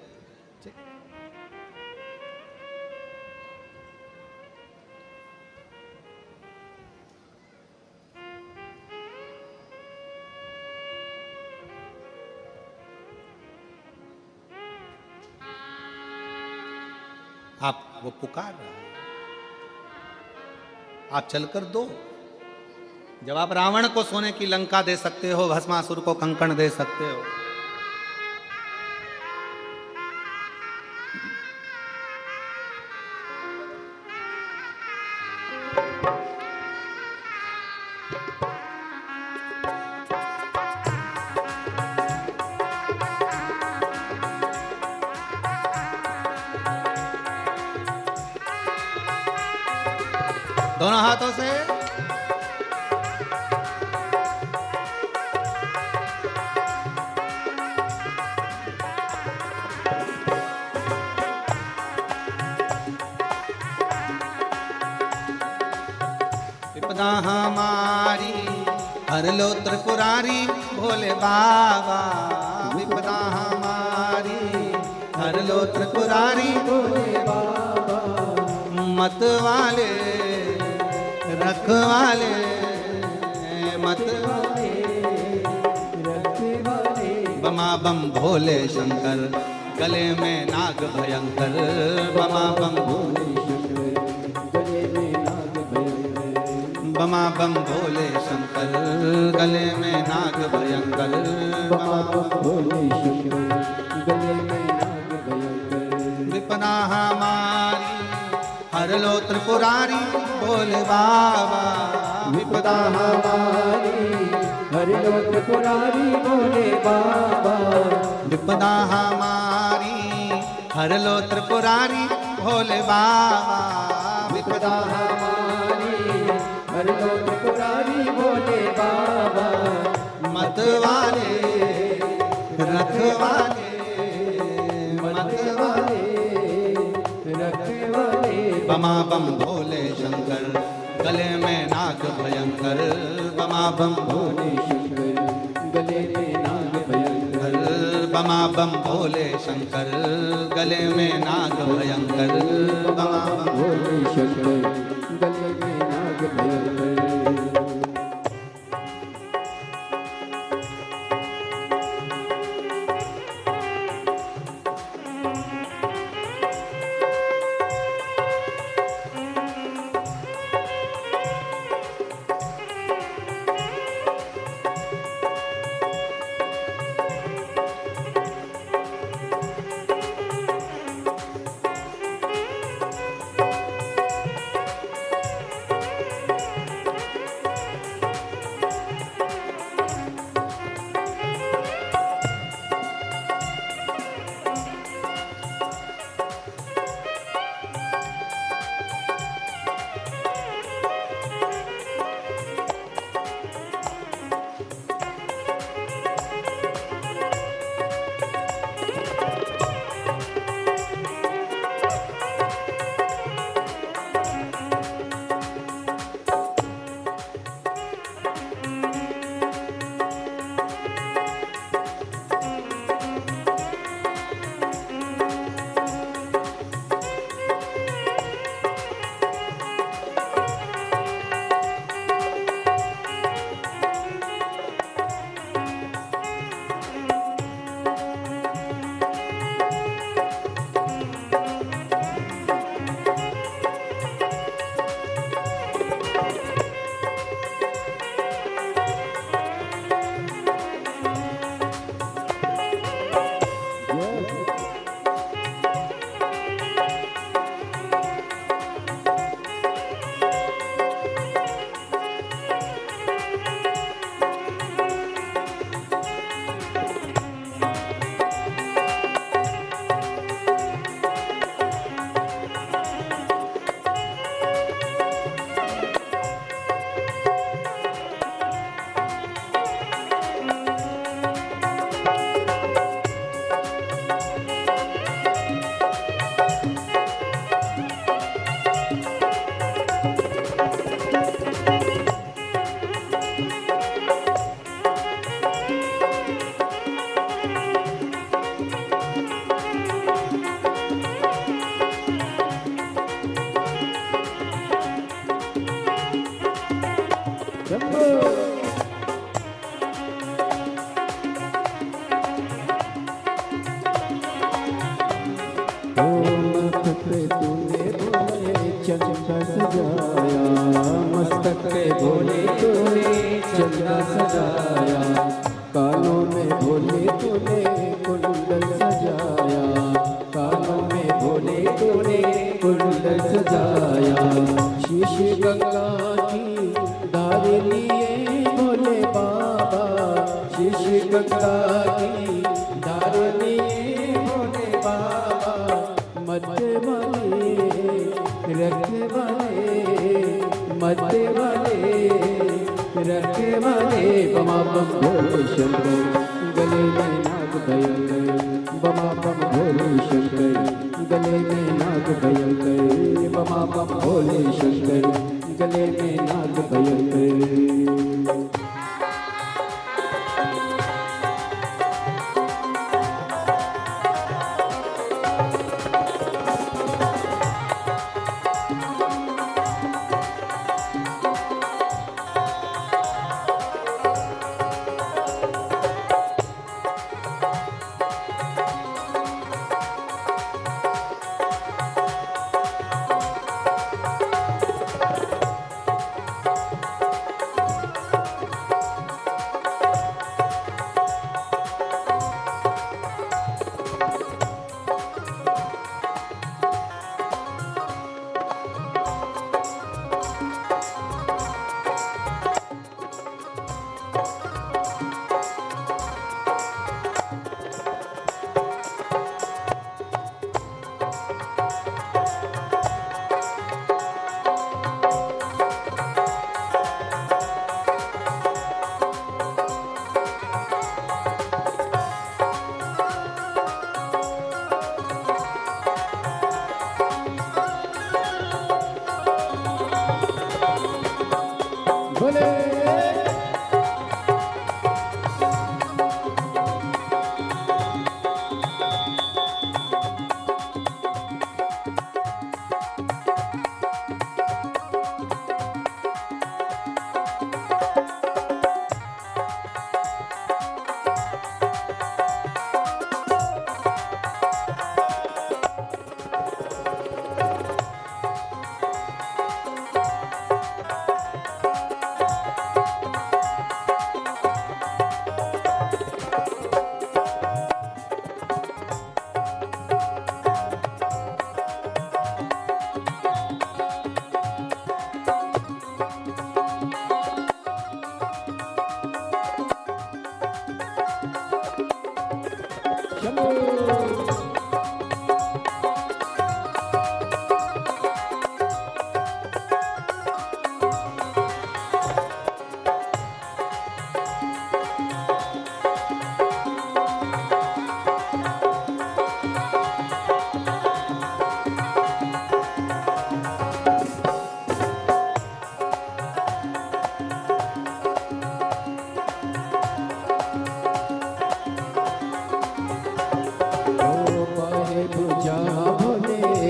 वो पुकार रहा है, आप चलकर दो। जब आप रावण को सोने की लंका दे सकते हो, भस्मासुर को कंकण दे सकते हो, दोनों हाथों से विपदा हमारी हर लो त्रिपुरारी भोले बाबा, विपदा हमारी हर लो त्रिपुरारी भोले बाबा, मत वाले रखवाले, मत वाले रखवाले, बमा बम भोले शंकर गले में नाग भयंकर, बमा बम भोले शंकर गले में नाग भयंकर, बमा बम भोले शंकर गले में नाग भयंकर, बमा बम भोले शंकर गले में नाग भयंकर, विपदा हमारी हर लो त्रिपुरारी भोले बाबा, विपदा हमारी हर लो त्रिपुरारी भोले बाबा, विपदा हमारी हर लो त्रिपुरारी भोले बाबा, विपदा हमारी हर लो त्रिपुरारी भोले बाबा, मत वाले रखवाले, मत वाले रखवाले, बमा बम भोले शंकर गले में नाग भयंकर, बमा बम भोले शंकर गले में नाग भयंकर, बमा बम भोले शंकर गले में नाग भयंकर, बमा बम भोले शंकर गले में नाग भयंकर। चंदा सजाया, मस्तक पे भोले तूने चंदा सजाया, कानों में भोले तूने कुंडल सजाया, कानों में भोले तूने कुंडल सजाया। शीश गंगा की धार लिए भोले बाबा, शीश गंगा की धार लिए भोले बाबा, मध्य वाले रखने वाले, मध्य वाले रखने वाले, बमा बम भोले शंकर गले में नाग भयंकर, बमा बम भोले शंकर गले में नाग भयंकर, बमा बम भोले शंकर गले में नाग भयंकर।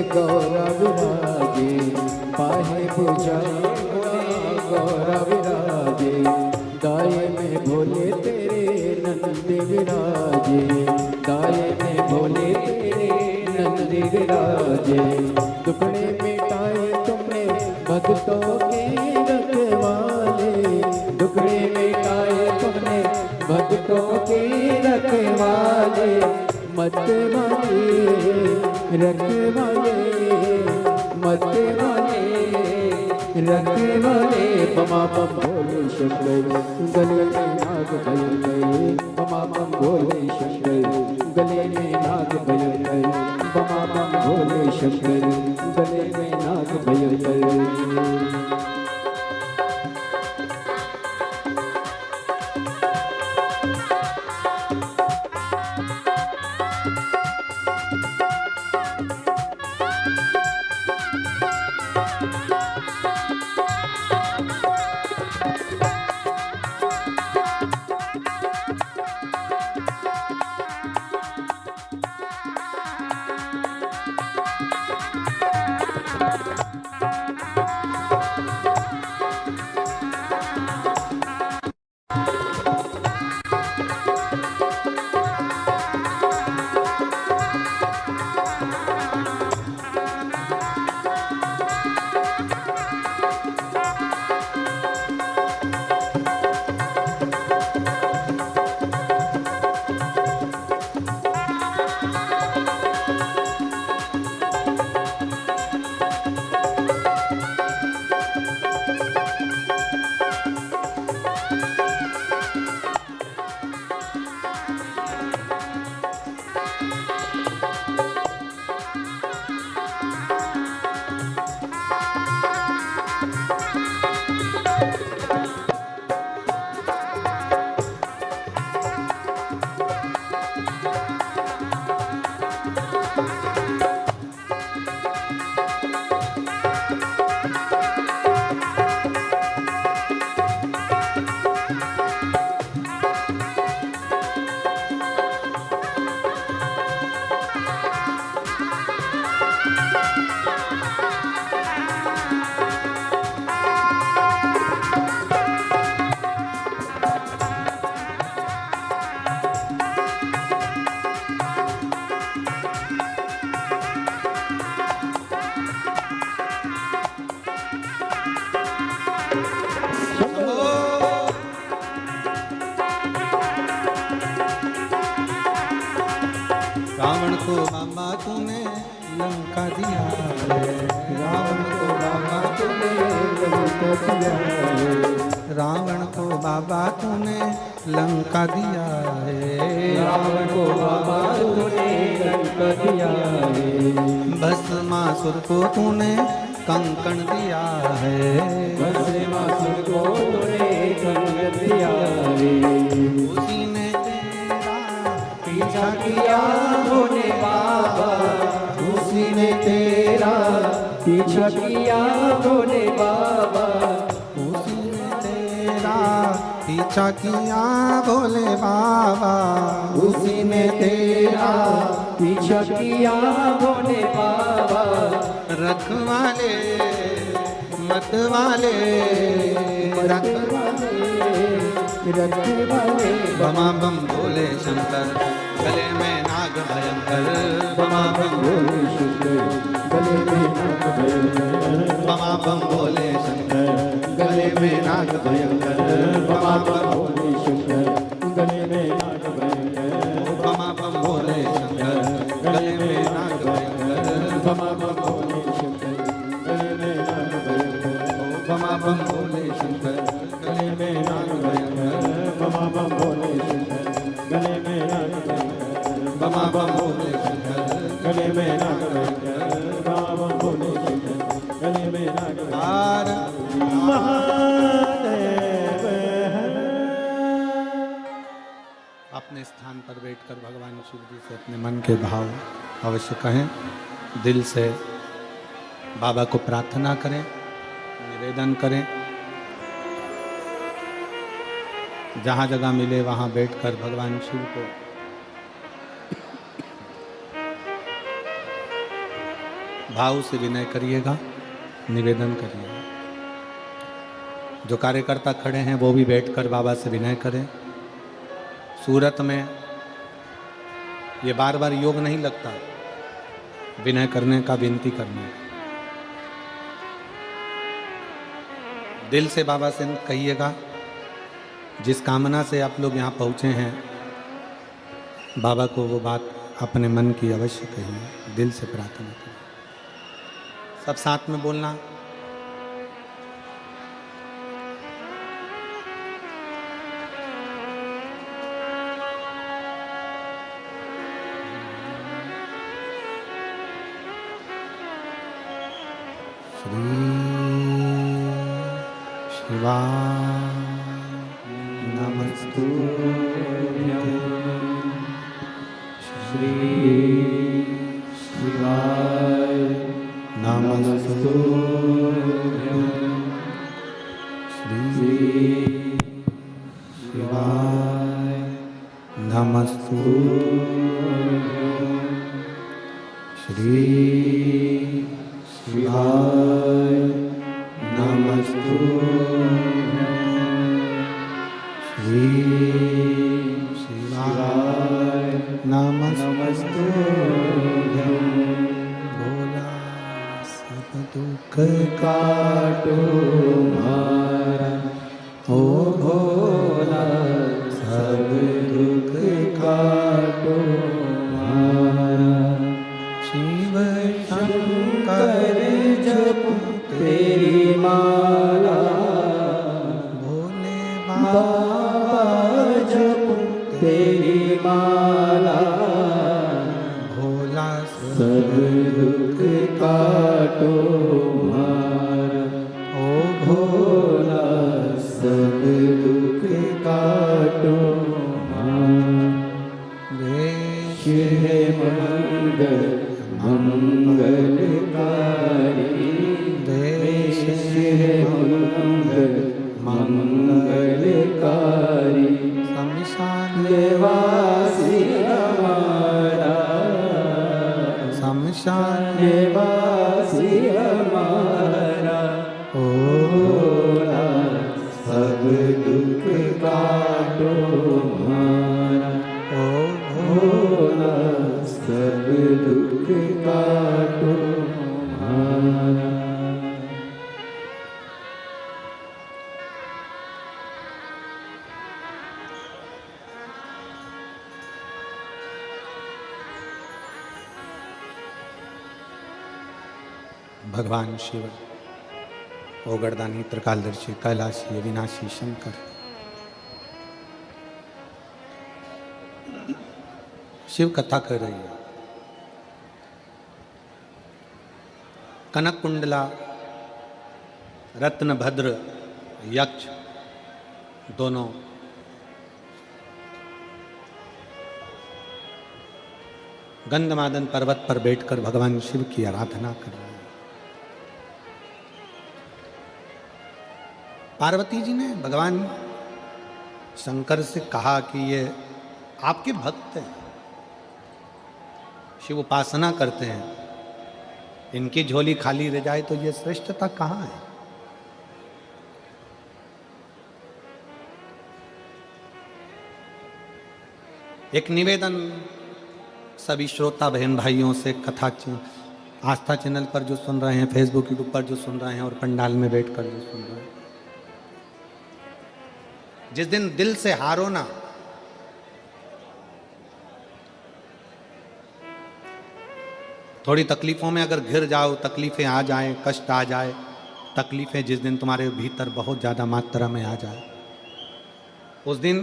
गौरा विराजे, पाहे पूजा गौरा विराजे, दाए में भोले तेरे नंद विराजे, दाए में भोले तेरे नंद विराजे। दुखड़े मिटाए तुमने भक्तों के रखवाले, दुखड़े मिटाए तुमने भक्तों के रखवाले, मत वाले रखने वाले, मरने वाले रखने वाले, बमा बम भोले शंकर गले में नाग भयंकर, बमा बम भोले शंकर गले में नाग भयंकर, बमा बम भोले शंकर गले में नाग भयंकर। को बाबा तूने लंका दिया है, रावण को बाबा तूने लंका दिया है, रावण को बाबा तूने लंका दिया है, रावण को बाबा तूने लंका दिया है, भस्मासुर को तूने कंकण दिया है, भस्मासुर को तूने कंकण दिया है, उसी ने तेरा पीछा किया भोले बाबा, उसी ने तेरा पीछा किया भोले बाबा, उसी ने तेरा पीछा किया भोले बाबा, उसी ने तेरा पीछा किया भोले बाबा, रखवाले मतवाले रखवाले बमा बम भोले शंकर, गले में नाग भयंकर, बमा बम भोले शंकर, गले में नाग भयंकर, बमा बम भोले शंकर, गले में नाग भयंकर, बमा बम भोले शंकर, गले में नाग भयंकर, बमा बम भोले शंकर, गले में नाग भयंकर, बमा बम भोले शंकर, गले में नाग भयंकर, बमा बम भोले शंकर, गले में नाग भयंकर, बमा बम भोले शंकर, गले में नाग भयंकर, बमा बम भोले शंकर, गले में नाग भयंकर, बमा बम भोले शंकर, गले में नाग हार महादेव। अपने स्थान पर बैठकर भगवान शिव जी से अपने मन के भाव अवश्य कहें, दिल से बाबा को प्रार्थना करें, निवेदन करें, जहाँ जगह मिले वहाँ बैठकर भगवान शिव को भाव से विनय करिएगा, निवेदन करिएगा। जो कार्यकर्ता खड़े हैं वो भी बैठकर बाबा से विनय करें। सूरत में ये बार बार योग नहीं लगता विनय करने का, विनती करने का। दिल से बाबा से कहिएगा, जिस कामना से आप लोग यहाँ पहुँचे हैं बाबा को वो बात अपने मन की अवश्य कहिए, दिल से प्रार्थना करिए। सब साथ में बोलना। श्री शिवाय नमस्तुभ्यं, श्री शिवाय नमस्तुभ्यं, श्री शिवाय नमस्तुभ्यं, श्री शिवाय नमस्तुभ्यं, श्री शिवाय नमस्तुभ्यं। भोला सब दुख काटो मारा, ओ भोला सब दुख काटो मारा, शिव शंकर जप तेरी माला, भोले बाबा जप तेरी माला, भोला सब दुख काटो मारा, ओ भोला सब दुख काटो मारा। देश हे मंगल मंगलकारी, देश हे मंगल मंगलकारी, शमशान निवासी हमारा, शमशान निवासी हमारा, ओ भोला सब दुख काटो हमारा, ओ भोला सब दुख काटो हमारा। भगवान शिव, ओगरदानी, त्रिकालदर्शी, कैलाशी, अविनाशी शंकर, शिव कथा कर रही है। कनक कुंडला, रत्नभद्र, यक्ष दोनों गंधमादन पर्वत पर बैठकर भगवान शिव की आराधना कर रहे हैं। पार्वती जी ने भगवान शंकर से कहा कि ये आपके भक्त हैं, शिव उपासना करते हैं, इनकी झोली खाली रह जाए तो ये श्रेष्ठता कहाँ है? एक निवेदन सभी श्रोता बहन भाइयों से, कथा आस्था चैनल पर जो सुन रहे हैं, फेसबुक यूट्यूब पर जो सुन रहे हैं और पंडाल में बैठकर जो सुन रहे हैं, जिस दिन दिल से हारो ना, थोड़ी तकलीफों में अगर घिर जाओ, तकलीफें आ जाए, कष्ट आ जाए, तकलीफें जिस दिन तुम्हारे भीतर बहुत ज्यादा मात्रा में आ जाए, उस दिन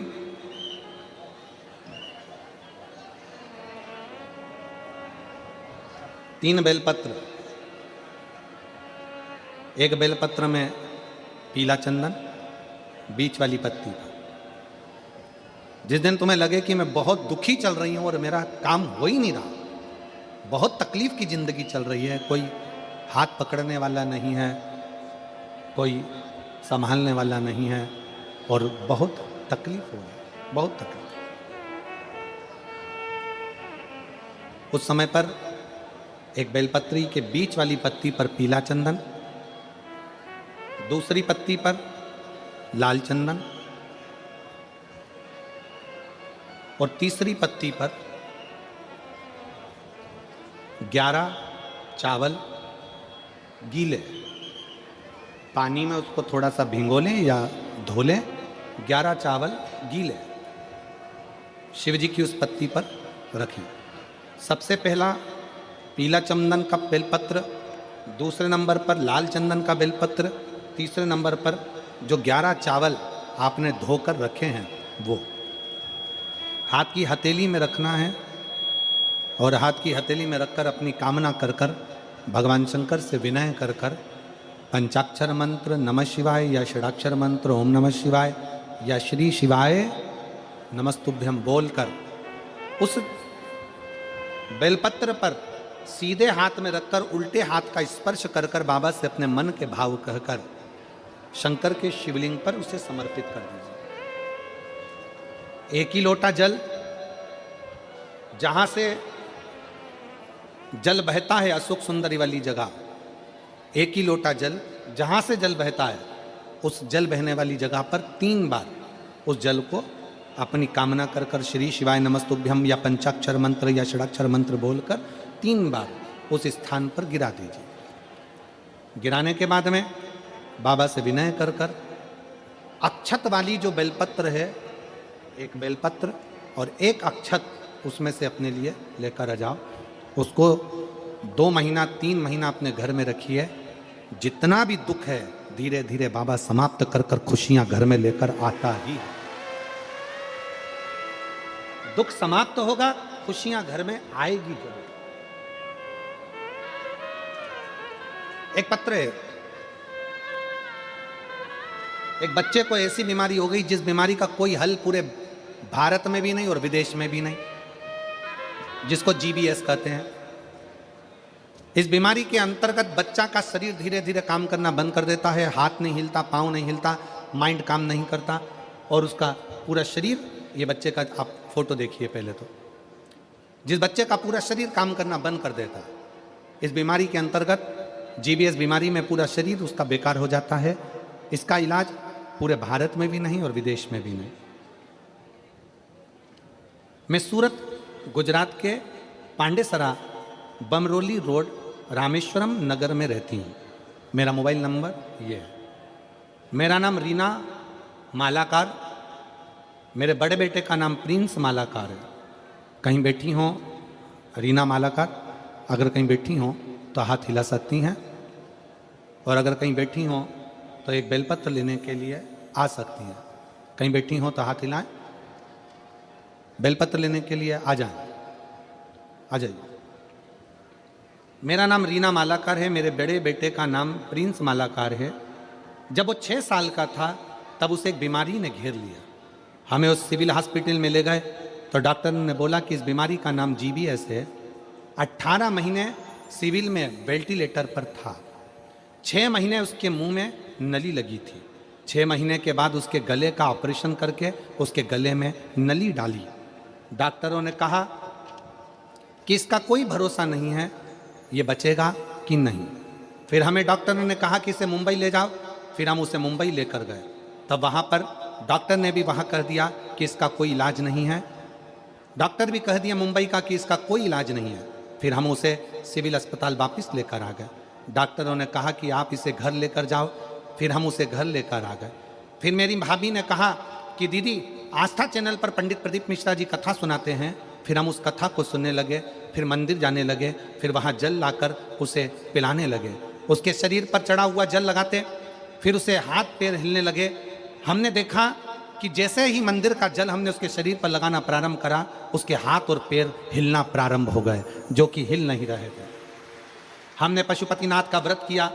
तीन बेलपत्र, एक बेलपत्र में पीला चंदन, बीच वाली पत्ती पर, जिस दिन तुम्हें लगे कि मैं बहुत दुखी चल रही हूं और मेरा काम हो ही नहीं रहा, बहुत तकलीफ की जिंदगी चल रही है, कोई हाथ पकड़ने वाला नहीं है, कोई संभालने वाला नहीं है और बहुत तकलीफ हो रही, बहुत तकलीफ। उस समय पर एक बेलपत्री के बीच वाली पत्ती पर पीला चंदन, दूसरी पत्ती पर लाल चंदन और तीसरी पत्ती पर 11 चावल गीले, पानी में उसको थोड़ा सा भिगो लें या धो लें, 11 चावल गीले शिव जी की उस पत्ती पर रखें। सबसे पहला पीला चंदन का बेलपत्र, दूसरे नंबर पर लाल चंदन का बेलपत्र, तीसरे नंबर पर जो 11 चावल आपने धोकर रखे हैं वो हाथ की हथेली में रखना है और हाथ की हथेली में रखकर अपनी कामना कर कर भगवान शंकर से विनय कर कर पंचाक्षर मंत्र नमः शिवाय या षडाक्षर मंत्र ओम नमः शिवाय या श्री शिवाय नमस्तुभ्यम बोलकर उस बेलपत्र पर सीधे हाथ में रखकर उल्टे हाथ का स्पर्श कर कर बाबा से अपने मन के भाव कहकर शंकर के शिवलिंग पर उसे समर्पित कर दीजिए। एक ही लोटा जल, जहां से जल बहता है अशोक सुंदरी वाली जगह, एक ही लोटा जल, जहां से जल बहता है उस जल बहने वाली जगह पर 3 बार उस जल को अपनी कामना कर कर श्री शिवाय नमस्तुभ्यम या पंचाक्षर मंत्र या षडाक्षर मंत्र बोलकर 3 बार उस स्थान पर गिरा दीजिए। गिराने के बाद में बाबा से विनय कर कर अक्षत वाली जो बेलपत्र है, एक बेलपत्र और एक अक्षत उसमें से अपने लिए लेकर आ जाओ। उसको 2 महीना 3 महीना अपने घर में रखिए। जितना भी दुख है धीरे धीरे बाबा समाप्त कर कर खुशियां घर में लेकर आता ही है। दुख समाप्त होगा, खुशियां घर में आएगी जरूर। एक पत्र है, एक बच्चे को ऐसी बीमारी हो गई जिस बीमारी का कोई हल पूरे भारत में भी नहीं और विदेश में भी नहीं, जिसको GBS कहते हैं। इस बीमारी के अंतर्गत बच्चा का शरीर धीरे धीरे काम करना बंद कर देता है, हाथ नहीं हिलता, पांव नहीं हिलता, माइंड काम नहीं करता और उसका पूरा शरीर, ये बच्चे का आप फोटो देखिए पहले तो, जिस बच्चे का पूरा शरीर काम करना बंद कर देता है, इस बीमारी के अंतर्गत GBS बीमारी में पूरा शरीर उसका बेकार हो जाता है। इसका इलाज पूरे भारत में भी नहीं और विदेश में भी नहीं। मैं सूरत गुजरात के पांडेसरा बमरोली रोड रामेश्वरम नगर में रहती हूँ। मेरा मोबाइल नंबर ये है। मेरा नाम रीना मालाकार, मेरे बड़े बेटे का नाम प्रिंस मालाकार है। कहीं बैठी हों रीना मालाकार, अगर कहीं बैठी हों तो हाथ हिला सकती हैं और अगर कहीं बैठी हो तो एक बेलपत्र लेने के लिए आ सकती हैं। कहीं बैठी हो तो हाथ हिलाएं, बेलपत्र लेने के लिए आ जाएं, आ जाइए। मेरा नाम रीना मालाकार है, मेरे बड़े बेटे का नाम प्रिंस मालाकार है। जब वो 6 साल का था तब उसे एक बीमारी ने घेर लिया। हमें उस सिविल हॉस्पिटल में ले गए तो डॉक्टर ने बोला कि इस बीमारी का नाम GBS है। 18 महीने सिविल में वेंटिलेटर पर था। 6 महीने उसके मुंह में नली लगी थी। 6 महीने के बाद उसके गले का ऑपरेशन करके उसके गले में नली डाली। डॉक्टरों ने कहा कि इसका कोई भरोसा नहीं है, ये बचेगा कि नहीं। फिर हमें डॉक्टरों ने कहा कि इसे मुंबई ले जाओ। फिर हम उसे मुंबई लेकर गए। तब वहाँ पर डॉक्टर ने भी वहाँ कह दिया कि इसका कोई इलाज नहीं है। डॉक्टर भी कह दिया मुंबई का कि इसका कोई इलाज नहीं है। फिर हम उसे सिविल अस्पताल वापस लेकर आ गए। डॉक्टरों ने कहा कि आप इसे घर लेकर जाओ। फिर हम उसे घर लेकर आ गए। फिर मेरी भाभी ने कहा कि दीदी आस्था चैनल पर पंडित प्रदीप मिश्रा जी कथा सुनाते हैं। फिर हम उस कथा को सुनने लगे। फिर मंदिर जाने लगे। फिर वहाँ जल लाकर उसे पिलाने लगे। उसके शरीर पर चढ़ा हुआ जल लगाते। फिर उसे हाथ पैर हिलने लगे। हमने देखा कि जैसे ही मंदिर का जल हमने उसके शरीर पर लगाना प्रारंभ करा, उसके हाथ और पैर हिलना प्रारंभ हो गए, जो कि हिल नहीं रहे थे। हमने पशुपतिनाथ का व्रत किया,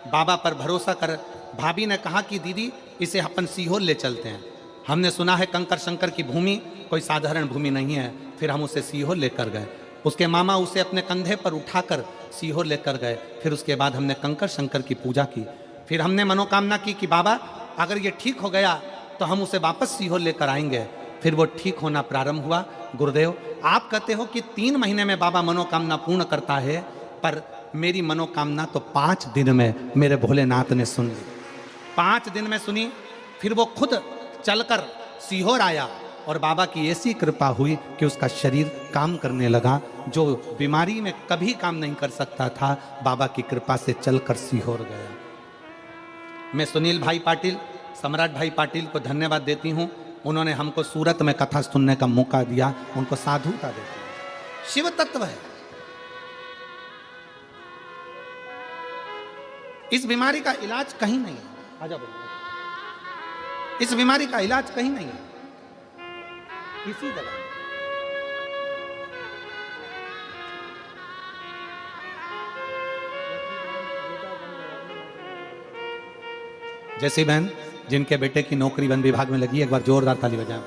बाबा पर भरोसा कर। भाभी ने कहा कि दीदी इसे अपन सीहोर ले चलते हैं। हमने सुना है कंकर शंकर की भूमि कोई साधारण भूमि नहीं है। फिर हम उसे सीहोर लेकर गए। उसके मामा उसे अपने कंधे पर उठाकर सीहोर लेकर गए। फिर उसके बाद हमने कंकर शंकर की पूजा की। फिर हमने मनोकामना की कि बाबा अगर ये ठीक हो गया तो हम उसे वापस सीहोर लेकर आएंगे। फिर वो ठीक होना प्रारंभ हुआ। गुरुदेव आप कहते हो कि 3 महीने में बाबा मनोकामना पूर्ण करता है, पर मेरी मनोकामना तो 5 दिन में मेरे भोलेनाथ ने सुन ली। 5 दिन में सुनी। फिर वो खुद चलकर सीहोर आया और बाबा की ऐसी कृपा हुई कि उसका शरीर काम करने लगा। जो बीमारी में कभी काम नहीं कर सकता था, बाबा की कृपा से चलकर सीहोर गया। मैं सुनील भाई पाटिल, सम्राट भाई पाटिल को धन्यवाद देती हूँ। उन्होंने हमको सूरत में कथा सुनने का मौका दिया। उनको साधुता देती हूँ। शिव तत्व है। इस बीमारी का इलाज कहीं नहीं है। आजा बोलो। इस बीमारी का इलाज कहीं नहीं है, इसी जगह। जैसी बहन जिनके बेटे की नौकरी वन विभाग में लगी, एक बार जोरदार ताली बजाएं।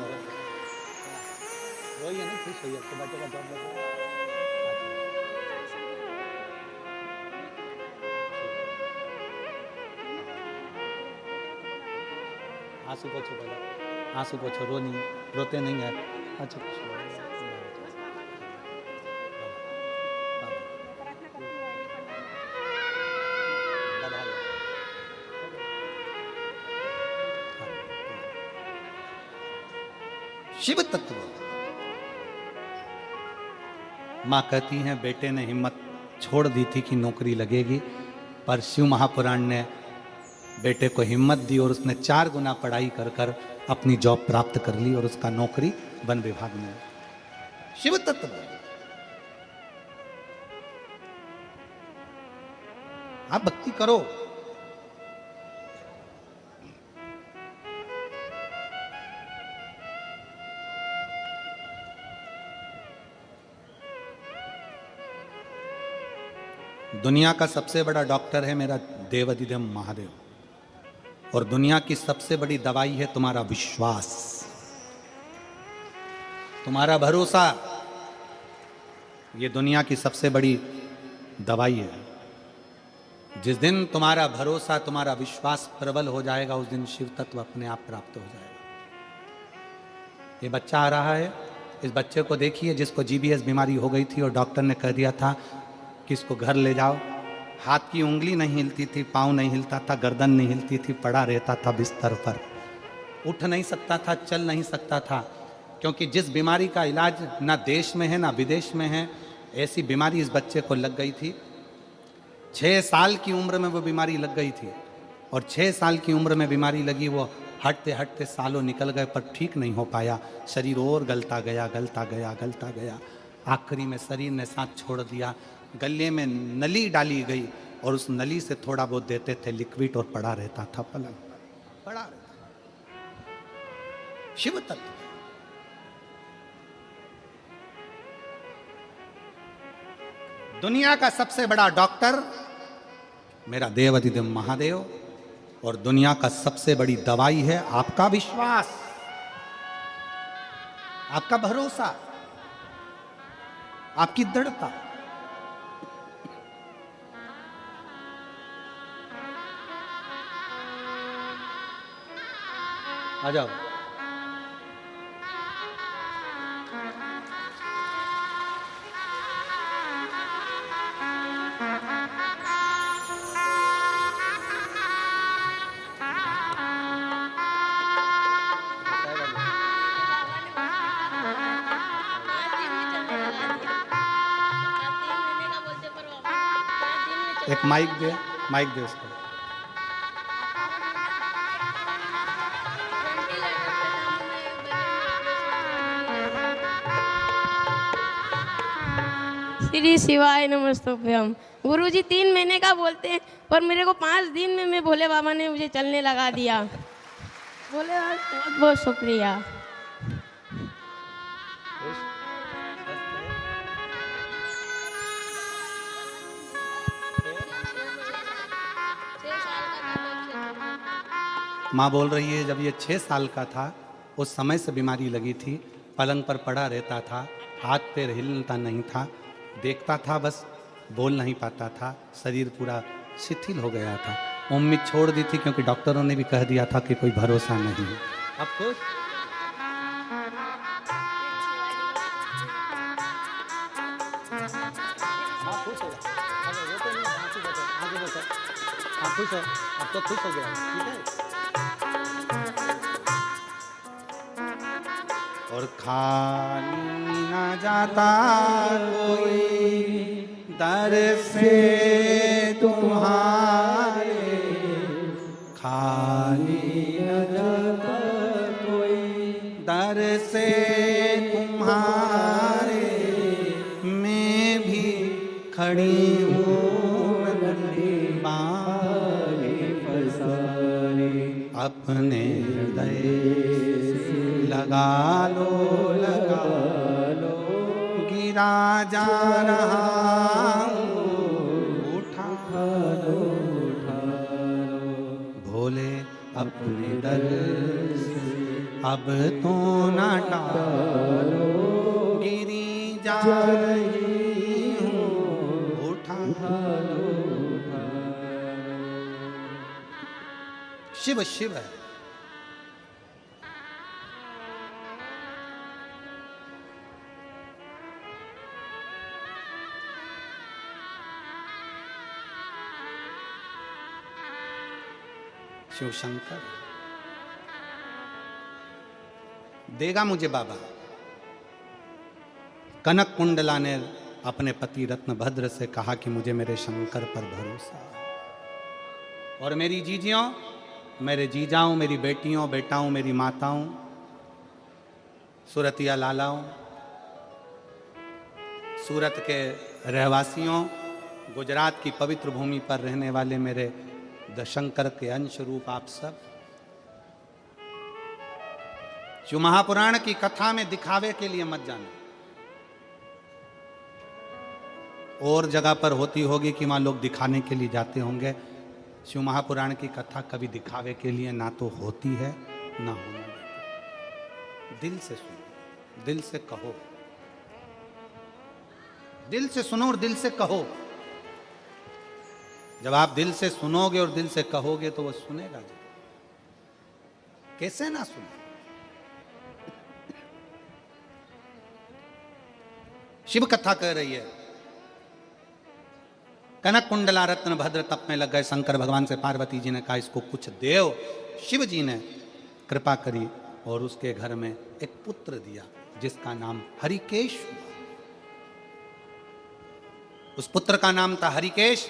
आंसू पोछो पहले, आंसू पोछो। रो नहीं, रोते नहीं है। अच्छा शिव तत्व। माँ कहती हैं बेटे ने हिम्मत छोड़ दी थी कि नौकरी लगेगी, पर शिव महापुराण ने बेटे को हिम्मत दी और उसने 4 गुना पढ़ाई कर कर अपनी जॉब प्राप्त कर ली और उसका नौकरी वन विभाग में। शिव तत्व। आप भक्ति करो। दुनिया का सबसे बड़ा डॉक्टर है मेरा देवाधिदेव महादेव, और दुनिया की सबसे बड़ी दवाई है तुम्हारा विश्वास, तुम्हारा भरोसा। ये दुनिया की सबसे बड़ी दवाई है। जिस दिन तुम्हारा भरोसा, तुम्हारा विश्वास प्रबल हो जाएगा, उस दिन शिव तत्व अपने आप प्राप्त हो जाएगा। ये बच्चा आ रहा है, इस बच्चे को देखिए जिसको GBS बीमारी हो गई थी और डॉक्टर ने कह दिया था कि इसको घर ले जाओ। हाथ की उंगली नहीं हिलती थी, पाँव नहीं हिलता था, गर्दन नहीं हिलती थी, पड़ा रहता था बिस्तर पर, उठ नहीं सकता था, चल नहीं सकता था। क्योंकि जिस बीमारी का इलाज ना देश में है ना विदेश में है, ऐसी बीमारी इस बच्चे को लग गई थी। 6 साल की उम्र में वो बीमारी लग गई थी, और 6 साल की उम्र में बीमारी लगी, वो हटते हटते सालों निकल गए पर ठीक नहीं हो पाया। शरीर और गलता गया, गलता गया, गलता गया। आखिरी में शरीर ने साथ छोड़ दिया। गले में नली डाली गई और उस नली से थोड़ा बहुत देते थे लिक्विड और पड़ा रहता था पलंग पर, पड़ा रहता। शिव तत्व। दुनिया का सबसे बड़ा डॉक्टर मेरा देवाधिदेव महादेव, और दुनिया का सबसे बड़ी दवाई है आपका विश्वास, आपका भरोसा, आपकी दृढ़ता। आ जाओ। एक माइक दे, माइक दे उसको। श्री शिवाय नमस्तुभ्यम। गुरुजी 3 महीने का बोलते हैं, पर मेरे को 5 दिन में मैं भोले बाबा ने मुझे चलने लगा दिया। भोले बाबा बहुत बहुत शुक्रिया। माँ बोल रही है जब ये 6 साल का था उस समय से बीमारी लगी थी, पलंग पर पड़ा रहता था, हाथ पैर हिलता नहीं था, देखता था बस, बोल नहीं पाता था, शरीर पूरा शिथिल हो गया था। उम्मीद छोड़ दी थी क्योंकि डॉक्टरों ने भी कह दिया था कि कोई भरोसा नहीं है। अब खुश? खुश हो, अब तो खुश हो गया, ठीक है। और खाली ना जाता कोई दर से तुम्हारे, खाली न जाता कोई दर से तुम्हारे, मैं भी खड़ी हूँ अपने हृदय लगा लो, गिरा जा रहा हूँ, उठा लो, भोले अपने दर से अब तो ना टालो, गिरी जा रही हूँ, उठा लो। शिव शिव है। शिव शंकर देगा मुझे बाबा। कनक कुंडला ने अपने पति रत्नभद्र से कहा कि मुझे मेरे शंकर पर भरोसा है, और मेरी जीजियों, मेरे जीजाओं, मेरी बेटियों, बेटाओं, मेरी माताओं, सूरतिया लालाओं, सूरत के रहवासियों, गुजरात की पवित्र भूमि पर रहने वाले मेरे दशंकर के अंश रूप आप सब, शिव महापुराण की कथा में दिखावे के लिए मत जाना। और जगह पर होती होगी कि वहां लोग दिखाने के लिए जाते होंगे। शिव महापुराण की कथा कभी दिखावे के लिए ना तो होती है ना होना देती। दिल से सुनो, दिल से कहो, दिल से सुनो और दिल से कहो। जब आप दिल से सुनोगे और दिल से कहोगे तो वो सुनेगा। कैसे ना सुने? शिव कथा कह रही है, कनक कुंडला रत्न भद्र तप में लग गए। शंकर भगवान से पार्वती जी ने कहा इसको कुछ देव। शिव जी ने कृपा करी और उसके घर में एक पुत्र दिया जिसका नाम हरिकेश हुआ। उस पुत्र का नाम था हरिकेश।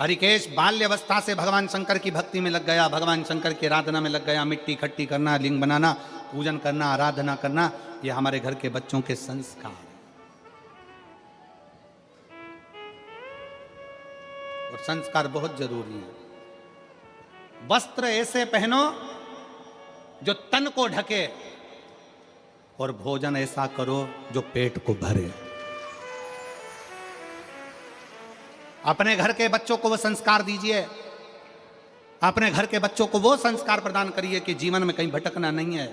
हरिकेश बाल्यवस्था से भगवान शंकर की भक्ति में लग गया, भगवान शंकर की आराधना में लग गया। मिट्टी इकट्ठी करना, लिंग बनाना, पूजन करना, आराधना करना, ये हमारे घर के बच्चों के संस्कार। और संस्कार बहुत जरूरी है। वस्त्र ऐसे पहनो जो तन को ढके, और भोजन ऐसा करो जो पेट को भरे। अपने घर के बच्चों को वो संस्कार दीजिए, अपने घर के बच्चों को वो संस्कार प्रदान करिए कि जीवन में कहीं भटकना नहीं है।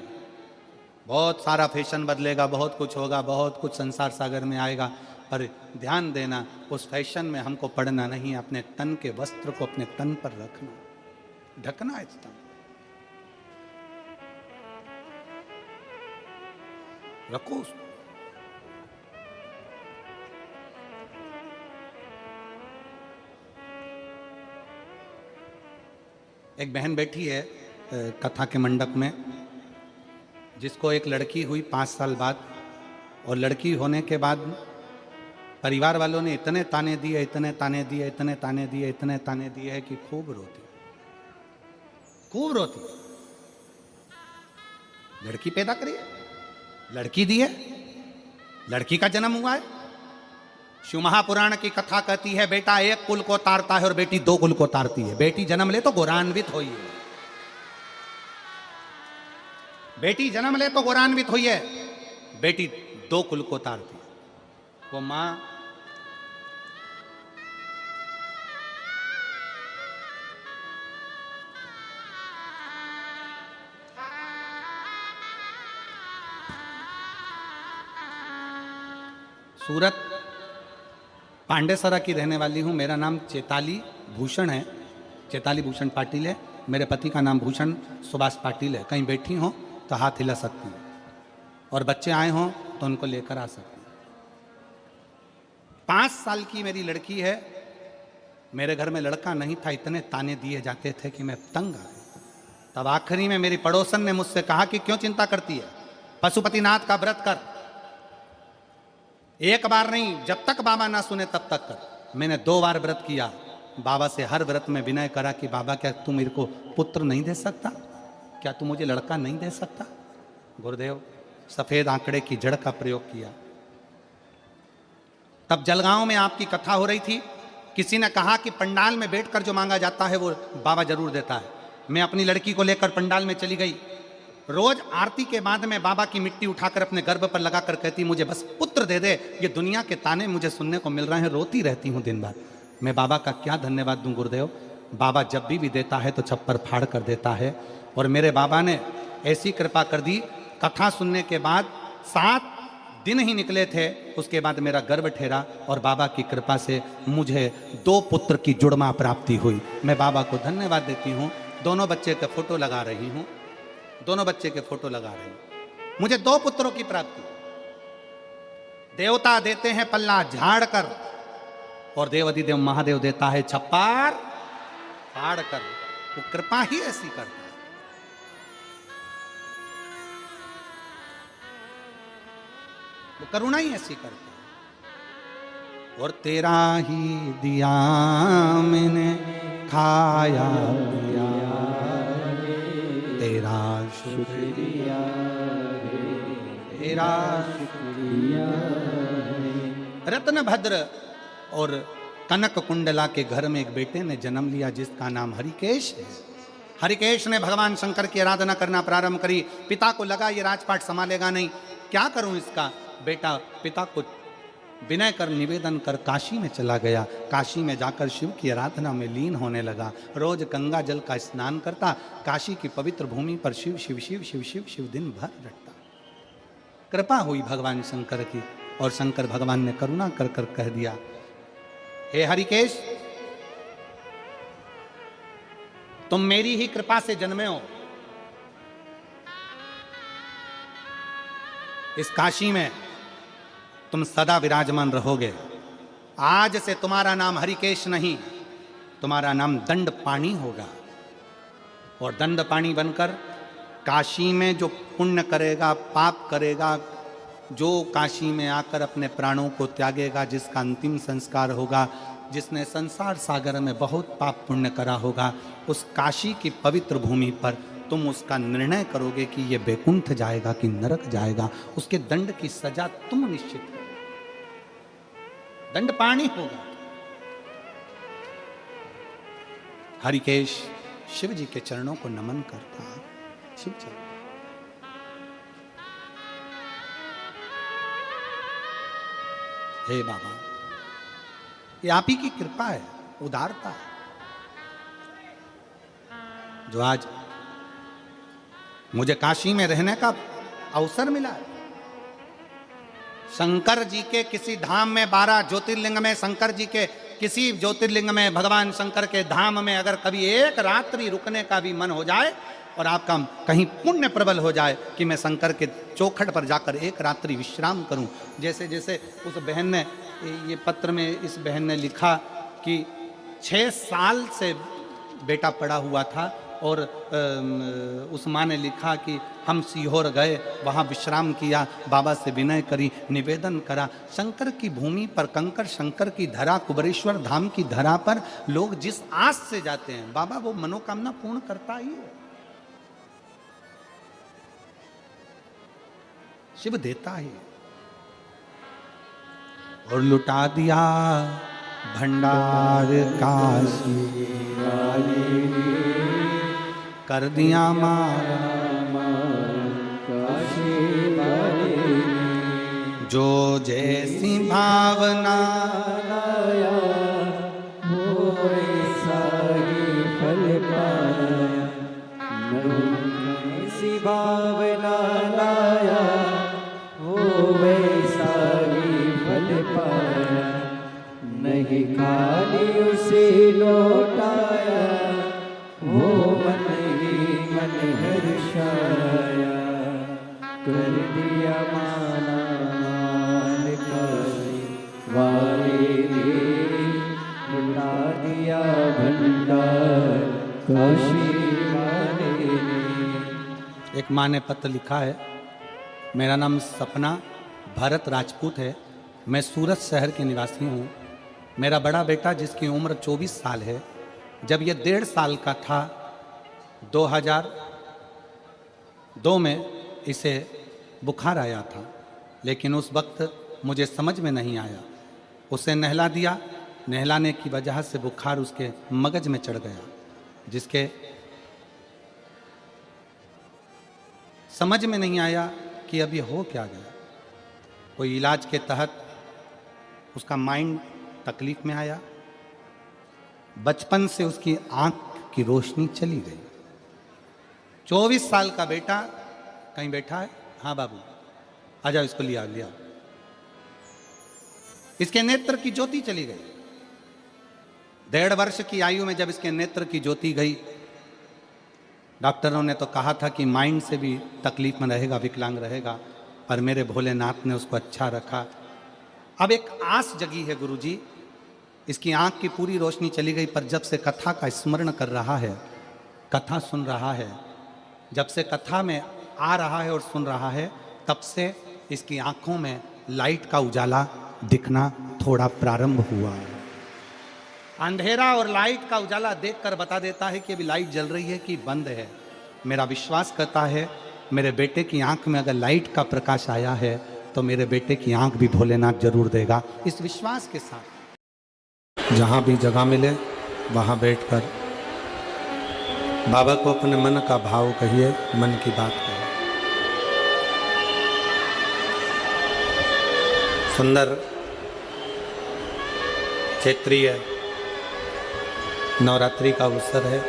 बहुत सारा फैशन बदलेगा, बहुत कुछ होगा, बहुत कुछ संसार सागर में आएगा, पर ध्यान देना उस फैशन में हमको पड़ना नहीं, अपने तन के वस्त्र को अपने तन पर रखना, ढकना है तन, रखो उसको। एक बहन बैठी है कथा के मंडप में, जिसको एक लड़की हुई 5 साल बाद, और लड़की होने के बाद परिवार वालों ने इतने ताने दिए, इतने ताने दिए, इतने ताने दिए, इतने ताने दिए है कि खूब रोती, खूब रोती। लड़की पैदा करी है, लड़की दी है, लड़की का जन्म हुआ है। शिव महापुराण की कथा कहती है बेटा एक कुल को तारता है और बेटी 2 कुल को तारती है। बेटी जन्म ले तो गौरान्वित होई है, बेटी जन्म ले तो गौरान्वित हुई है, बेटी 2 कुल को तारती है। वो मां सूरत पांडेसरा की रहने वाली हूँ। मेरा नाम चेताली भूषण है, चेताली भूषण पाटिल है। मेरे पति का नाम भूषण सुभाष पाटिल है। कहीं बैठी हो तो हाथ हिला सकती हैं, और बच्चे आए हों तो उनको लेकर आ सकती हैं। 5 साल की मेरी लड़की है। मेरे घर में लड़का नहीं था, इतने ताने दिए जाते थे कि मैं तंग आ गई। तब आखिरी में मेरी पड़ोसन ने मुझसे कहा कि क्यों चिंता करती है, पशुपतिनाथ का व्रत कर। एक बार नहीं, जब तक बाबा ना सुने तब तक कर। मैंने 2 बार व्रत किया। बाबा से हर व्रत में विनय करा कि बाबा क्या तू मेरे को पुत्र नहीं दे सकता, क्या तू मुझे लड़का नहीं दे सकता। गुरुदेव सफेद आंकड़े की जड़ का प्रयोग किया। तब जलगांव में आपकी कथा हो रही थी। किसी ने कहा कि पंडाल में बैठकर जो मांगा जाता है वो बाबा जरूर देता है। मैं अपनी लड़की को लेकर पंडाल में चली गई। रोज आरती के बाद में बाबा की मिट्टी उठाकर अपने गर्भ पर लगाकर कहती मुझे बस पुत्र दे दे। ये दुनिया के ताने मुझे सुनने को मिल रहे हैं, रोती रहती हूँ दिन भर। मैं बाबा का क्या धन्यवाद दूं गुरुदेव। बाबा जब भी देता है तो छप्पर फाड़ कर देता है, और मेरे बाबा ने ऐसी कृपा कर दी। कथा सुनने के बाद 7 दिन ही निकले थे, उसके बाद मेरा गर्भ ठहरा, और बाबा की कृपा से मुझे 2 पुत्र की जुड़मा प्राप्ति हुई। मैं बाबा को धन्यवाद देती हूँ। दोनों बच्चे के फोटो लगा रही हूँ, दोनों बच्चे के फोटो लगा रही हूँ। मुझे 2 पुत्रों की प्राप्ति। देवता देते हैं पल्ला झाड़ कर, और देवाधिदेव महादेव देता है छप्पर फाड़ कर। वो कृपा ही ऐसी करता है। वो करुणा ही ऐसी करता है। और तेरा ही दिया मैंने खाया पिया, तेरा शुक्रिया, तेरा शुक्रिया। रत्न भद्र और कनक कुंडला के घर में एक बेटे ने जन्म लिया जिसका नाम हरिकेश है। हरिकेश ने भगवान शंकर की आराधना करना प्रारंभ करी। पिता को लगा ये राजपाट संभालेगा नहीं, क्या करूं इसका। बेटा पिता को विनय कर निवेदन कर काशी में चला गया। काशी में जाकर शिव की आराधना में लीन होने लगा। रोज गंगा जल का स्नान करता। काशी की पवित्र भूमि पर शिव शिव शिव शिव शिव शिव दिन भर रटता। कृपा हुई भगवान शंकर की, और शंकर भगवान ने करुणा कर कर कह दिया, हे हरिकेश तुम मेरी ही कृपा से जन्मे हो। इस काशी में तुम सदा विराजमान रहोगे। आज से तुम्हारा नाम हरिकेश नहीं, तुम्हारा नाम दंडपाणी होगा। और दंडपाणी बनकर काशी में जो पुण्य करेगा, पाप करेगा, जो काशी में आकर अपने प्राणों को त्यागेगा, जिसका अंतिम संस्कार होगा, जिसने संसार सागर में बहुत पाप पुण्य करा होगा, उस काशी की पवित्र भूमि पर तुम उसका निर्णय करोगे कि ये बैकुंठ जाएगा कि नरक जाएगा। उसके दंड की सजा तुम निश्चित करो। दंडपाणी होगा। हरिकेश शिव जी के चरणों को नमन करता है। शिव जी हे बाबा, ये आप ही की कृपा है, उदारता है, जो आज मुझे काशी में रहने का अवसर मिला है। शंकर जी के किसी धाम में, 12 ज्योतिर्लिंग में शंकर जी के किसी ज्योतिर्लिंग में, भगवान शंकर के धाम में अगर कभी एक रात्रि रुकने का भी मन हो जाए और आपका कहीं पुण्य प्रबल हो जाए कि मैं शंकर के चौखट पर जाकर एक रात्रि विश्राम करूं। जैसे जैसे उस बहन ने, ये पत्र में इस बहन ने लिखा कि 6 साल से बेटा पड़ा हुआ था और उस माँ ने लिखा कि हम सीहोर गए, वहाँ विश्राम किया, बाबा से विनय करी, निवेदन करा। शंकर की भूमि पर, कंकर शंकर की धरा, कुबरेश्वर धाम की धरा पर लोग जिस आस से जाते हैं, बाबा वो मनोकामना पूर्ण करता ही है, शिव देता ही। और लुटा दिया भंडार काशी, कर दिया मारा जो जैसी भावना लाया, वो ऐसा ही फल पाया। ऐसी भावना लाया, वो वैसा ही फल पाया। नहीं खाली उसे लौटाया, वो मन ही मन हर्षाया। कर दिया माना मान काशी वाले ने, लुटा दिया भंडार काशी वाले ने। एक माँ ने पत्र लिखा है, मेरा नाम सपना भरत राजपूत है, मैं सूरत शहर के निवासी हूँ। मेरा बड़ा बेटा जिसकी उम्र 24 साल है, जब ये 1.5 साल का था 2002 में इसे बुखार आया था, लेकिन उस वक्त मुझे समझ में नहीं आया। उसे नहला दिया, नहलाने की वजह से बुखार उसके मगज में चढ़ गया, जिसके समझ में नहीं आया कि अब ये हो क्या गया। कोई इलाज के तहत उसका माइंड तकलीफ में आया, बचपन से उसकी आंख की रोशनी चली गई। 24 साल का बेटा कहीं बैठा है, हाँ बाबू आ जाओ, इसको लिया लिया। इसके नेत्र की ज्योति चली गई। 1.5 वर्ष की आयु में जब इसके नेत्र की ज्योति गई, डॉक्टरों ने तो कहा था कि माइंड से भी तकलीफ में रहेगा, विकलांग रहेगा, पर मेरे भोलेनाथ ने उसको अच्छा रखा। अब एक आस जगी है गुरुजी, इसकी आंख की पूरी रोशनी चली गई, पर जब से कथा का स्मरण कर रहा है, कथा सुन रहा है, जब से कथा में आ रहा है और सुन रहा है, तब से इसकी आंखों में लाइट का उजाला दिखना थोड़ा प्रारंभ हुआ है। अंधेरा और लाइट का उजाला देखकर बता देता है कि अभी लाइट जल रही है कि बंद है। मेरा विश्वास करता है मेरे बेटे की आंख में अगर लाइट का प्रकाश आया है तो मेरे बेटे की आंख भी भोलेनाथ जरूर देगा। इस विश्वास के साथ जहाँ भी जगह मिले वहाँ बैठकर बाबा को अपने मन का भाव कहिए, मन की बात कहिए। सुंदर क्षेत्रीय नवरात्रि का अवसर है।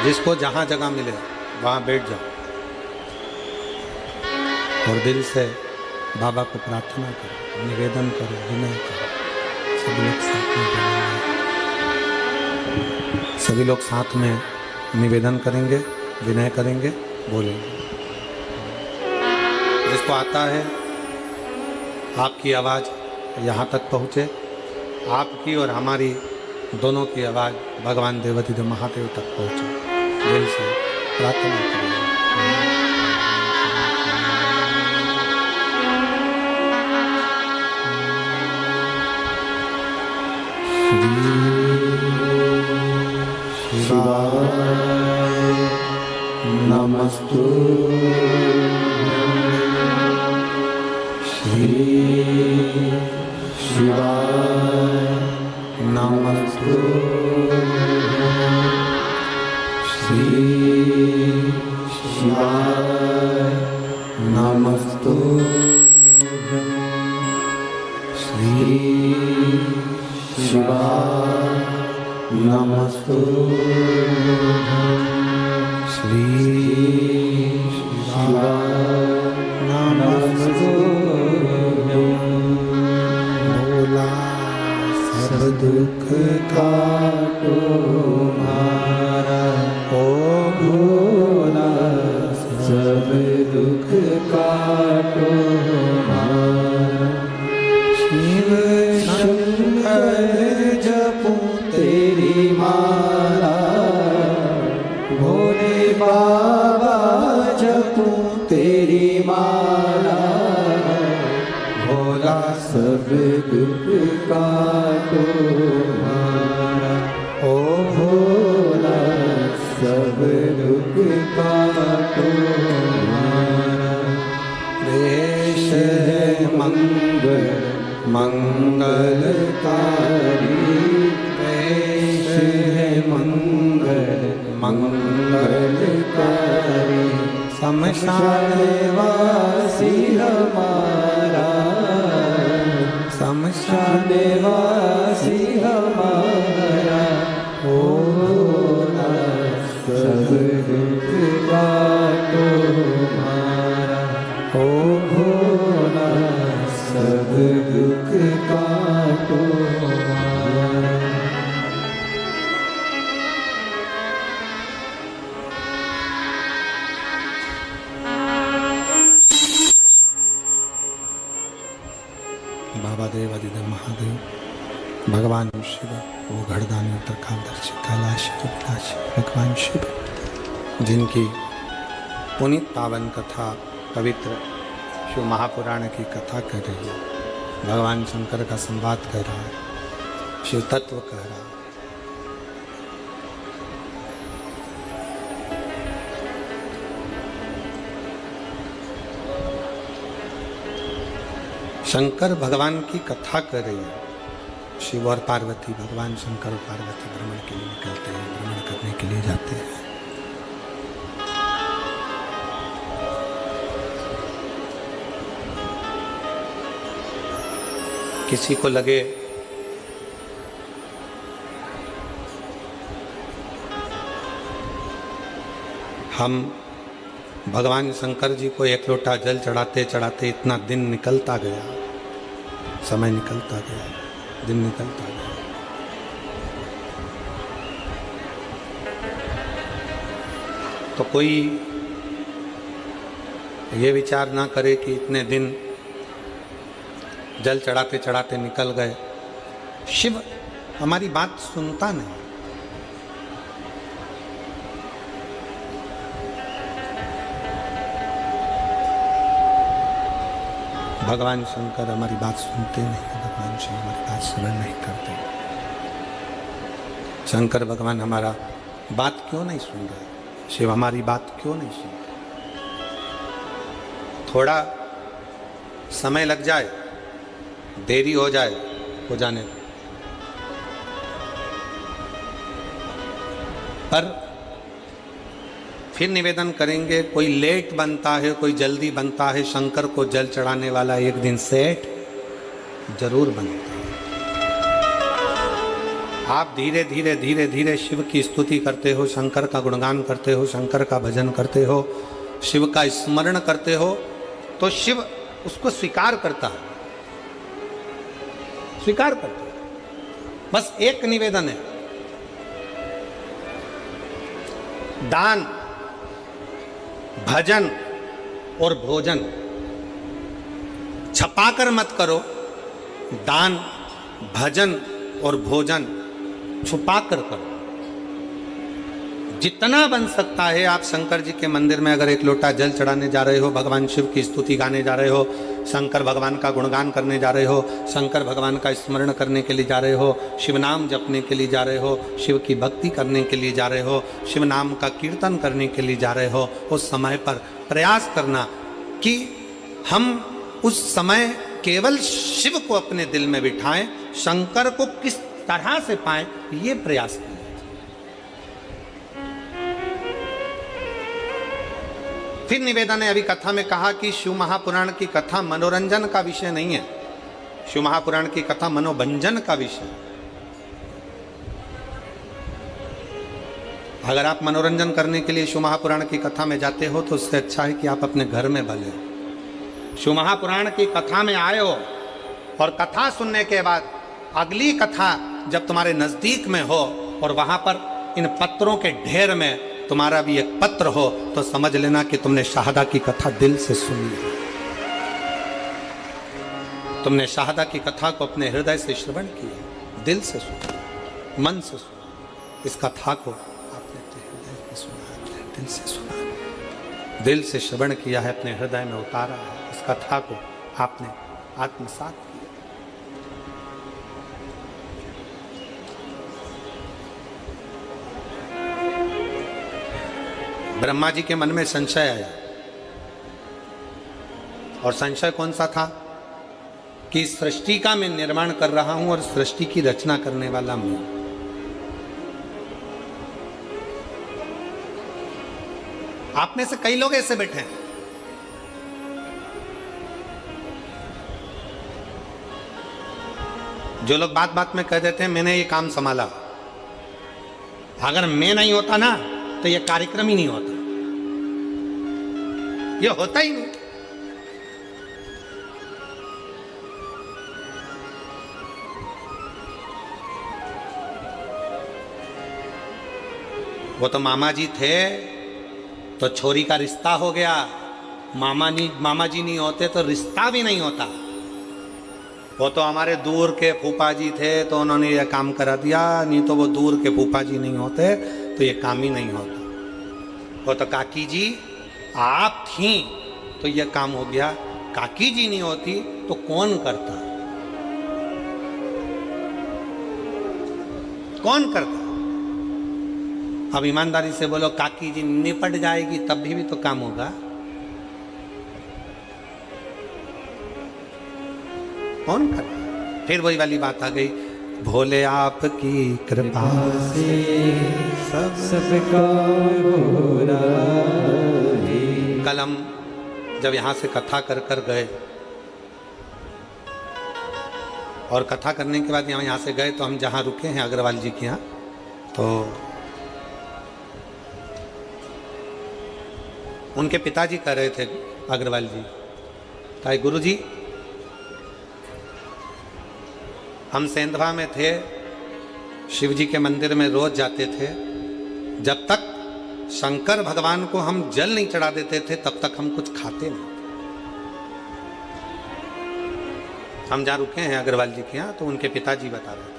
जिसको जहाँ जगह मिले वहाँ बैठ जाओ और दिल से बाबा को प्रार्थना करो, निवेदन करो, विनय करो। सभी लोग साथ में बोलेंगे, सभी लोग साथ में निवेदन करेंगे, विनय करेंगे, बोलेंगे। जिसको आता है आपकी आवाज़ यहाँ तक पहुँचे, आपकी और हमारी दोनों की आवाज़ भगवान देवाधिदेव महादेव तक पहुँचे। दिल से प्रार्थना करें। शिवाय नमस्तु श्री शिवाय नमस्तु श्री शिवाय नमस्तु श्री शिवाय नमस्तु श्री शिवाय नमस्तु भोला सब दुख काटो मारा ओ भोला सब दुख काटो मारा शिव शंकर जपूं तेरी माला भोले बाबा जपूं तेरी माला भोला सब दुख काटो मारा ओ भोला सब दुख काटो मारा देश है मंगल मंगलकारी देश है मंगल मंगलकारी शमशान वासी हमारा शमशान वासी हमारा ओ भोला सब दुख काटो मारा ओ भोला सब दुख काटो मारा। बाबा देव अधिदेव महादेव भगवान शिव वो घड़दानी उत्तरकालदर्शी कैलाश विलासी भगवान शिव जिनकी पुनीत पावन कथा पवित्र शिव महापुराण की कथा कह रही है, भगवान शंकर का संवाद कह रहा है, शिव तत्व कह रहा है। शंकर भगवान की कथा कर रही है। शिव और पार्वती भगवान शंकर और पार्वती भ्रमण के लिए निकलते हैं, भ्रमण करने के लिए जाते हैं। किसी को लगे हम भगवान शंकर जी को एक लोटा जल चढ़ाते चढ़ाते इतना दिन निकलता गया, समय निकलता गया, दिन निकलता गया। तो कोई ये विचार ना करे कि इतने दिन जल चढ़ाते चढ़ाते निकल गए। शिव हमारी बात सुनता नहीं। भगवान शंकर हमारी बात सुनते नहीं, भगवान शिव हमारी बात श्रवण नहीं करते। शंकर भगवान हमारा बात क्यों नहीं सुन रहे? शिव हमारी बात क्यों नहीं सुन रहे? थोड़ा समय लग जाए, देरी हो जाए, हो जाने दो, पर फिर निवेदन करेंगे, कोई लेट बनता है, कोई जल्दी बनता है, शंकर को जल चढ़ाने वाला एक दिन सेठ जरूर बनता है। आप धीरे धीरे धीरे धीरे शिव की स्तुति करते हो, शंकर का गुणगान करते हो, शंकर का भजन करते हो, शिव का स्मरण करते हो, तो शिव उसको स्वीकार करता है, स्वीकार करता है। बस एक निवेदन है, दान, भजन और भोजन छपाकर मत करो। दान, भजन और भोजन छुपाकर करो। जितना बन सकता है आप शंकर जी के मंदिर में अगर एक लोटा जल चढ़ाने जा रहे हो, भगवान शिव की स्तुति गाने जा रहे हो, शंकर भगवान का गुणगान करने जा रहे हो, शंकर भगवान का स्मरण करने के लिए जा रहे हो, शिव नाम जपने के लिए जा रहे हो, शिव की भक्ति करने के लिए जा रहे हो, शिव नाम का कीर्तन करने के लिए जा रहे हो, उस समय पर प्रयास करना कि हम उस समय केवल शिव को अपने दिल में बिठाएं। शंकर को किस तरह से पाए, ये प्रयास किया। फिर निवेदन ने अभी कथा में कहा कि शिव महापुराण की कथा मनोरंजन का विषय नहीं है, शिव महापुराण की कथा मनोभंजन का विषय है। अगर आप मनोरंजन करने के लिए शिव महापुराण की कथा में जाते हो तो उससे अच्छा है कि आप अपने घर में भले हो। शिव महापुराण की कथा में आए हो और कथा सुनने के बाद अगली कथा जब तुम्हारे नजदीक में हो और वहां पर इन पत्रों के ढेर में तुम्हारा भी एक पत्र हो, तो समझ लेना कि तुमने शाहदा की कथा दिल से सुनी है। तुमने शाहदा की कथा को अपने हृदय से श्रवण किया, दिल से सुना, मन से सुना। इस कथा को आपने अपने हृदय में सुना, अपने दिल से सुना, दिल से श्रवण किया है, अपने हृदय में उतारा है। इस कथा को आपने आत्मसात किया। ब्रह्मा जी के मन में संशय आया, और संशय कौन सा था कि सृष्टि का मैं निर्माण कर रहा हूं और सृष्टि की रचना करने वाला मैं। आप में से कई लोग ऐसे बैठे हैं, जो लोग बात बात में कह देते हैं मैंने ये काम संभाला, अगर मैं नहीं होता ना तो ये कार्यक्रम ही नहीं होता, ये होता ही नहीं। वो तो मामा जी थे तो छोरी का रिश्ता हो गया, मामा जी नहीं होते तो रिश्ता भी नहीं होता। वो तो हमारे दूर के फूफा जी थे तो उन्होंने ये काम करा दिया, नहीं तो वो दूर के फूफा जी नहीं होते तो ये काम ही नहीं होता। वो तो काकी जी आप थी तो ये काम हो गया, काकी जी नहीं होती तो कौन करता, कौन करता? अब ईमानदारी से बोलो, काकी जी निपट जाएगी तब भी तो काम होगा, कौन करता? फिर वही वाली बात आ गई, भोले आपकी कृपा से सबका हो रहा है। कल हम जब यहाँ से कथा कर कर गए और कथा करने के बाद यहाँ से गए तो हम जहाँ रुके हैं अग्रवाल जी के यहाँ, तो उनके पिताजी कह रहे थे अग्रवाल जी, कहा गुरु जी हम सेंधवा में थे, शिव जी के मंदिर में रोज जाते थे, जब तक शंकर भगवान को हम जल नहीं चढ़ा देते थे तब तक हम कुछ खाते नहीं। हम जहाँ रुके हैं अग्रवाल जी के यहाँ, तो उनके पिताजी बता रहे थे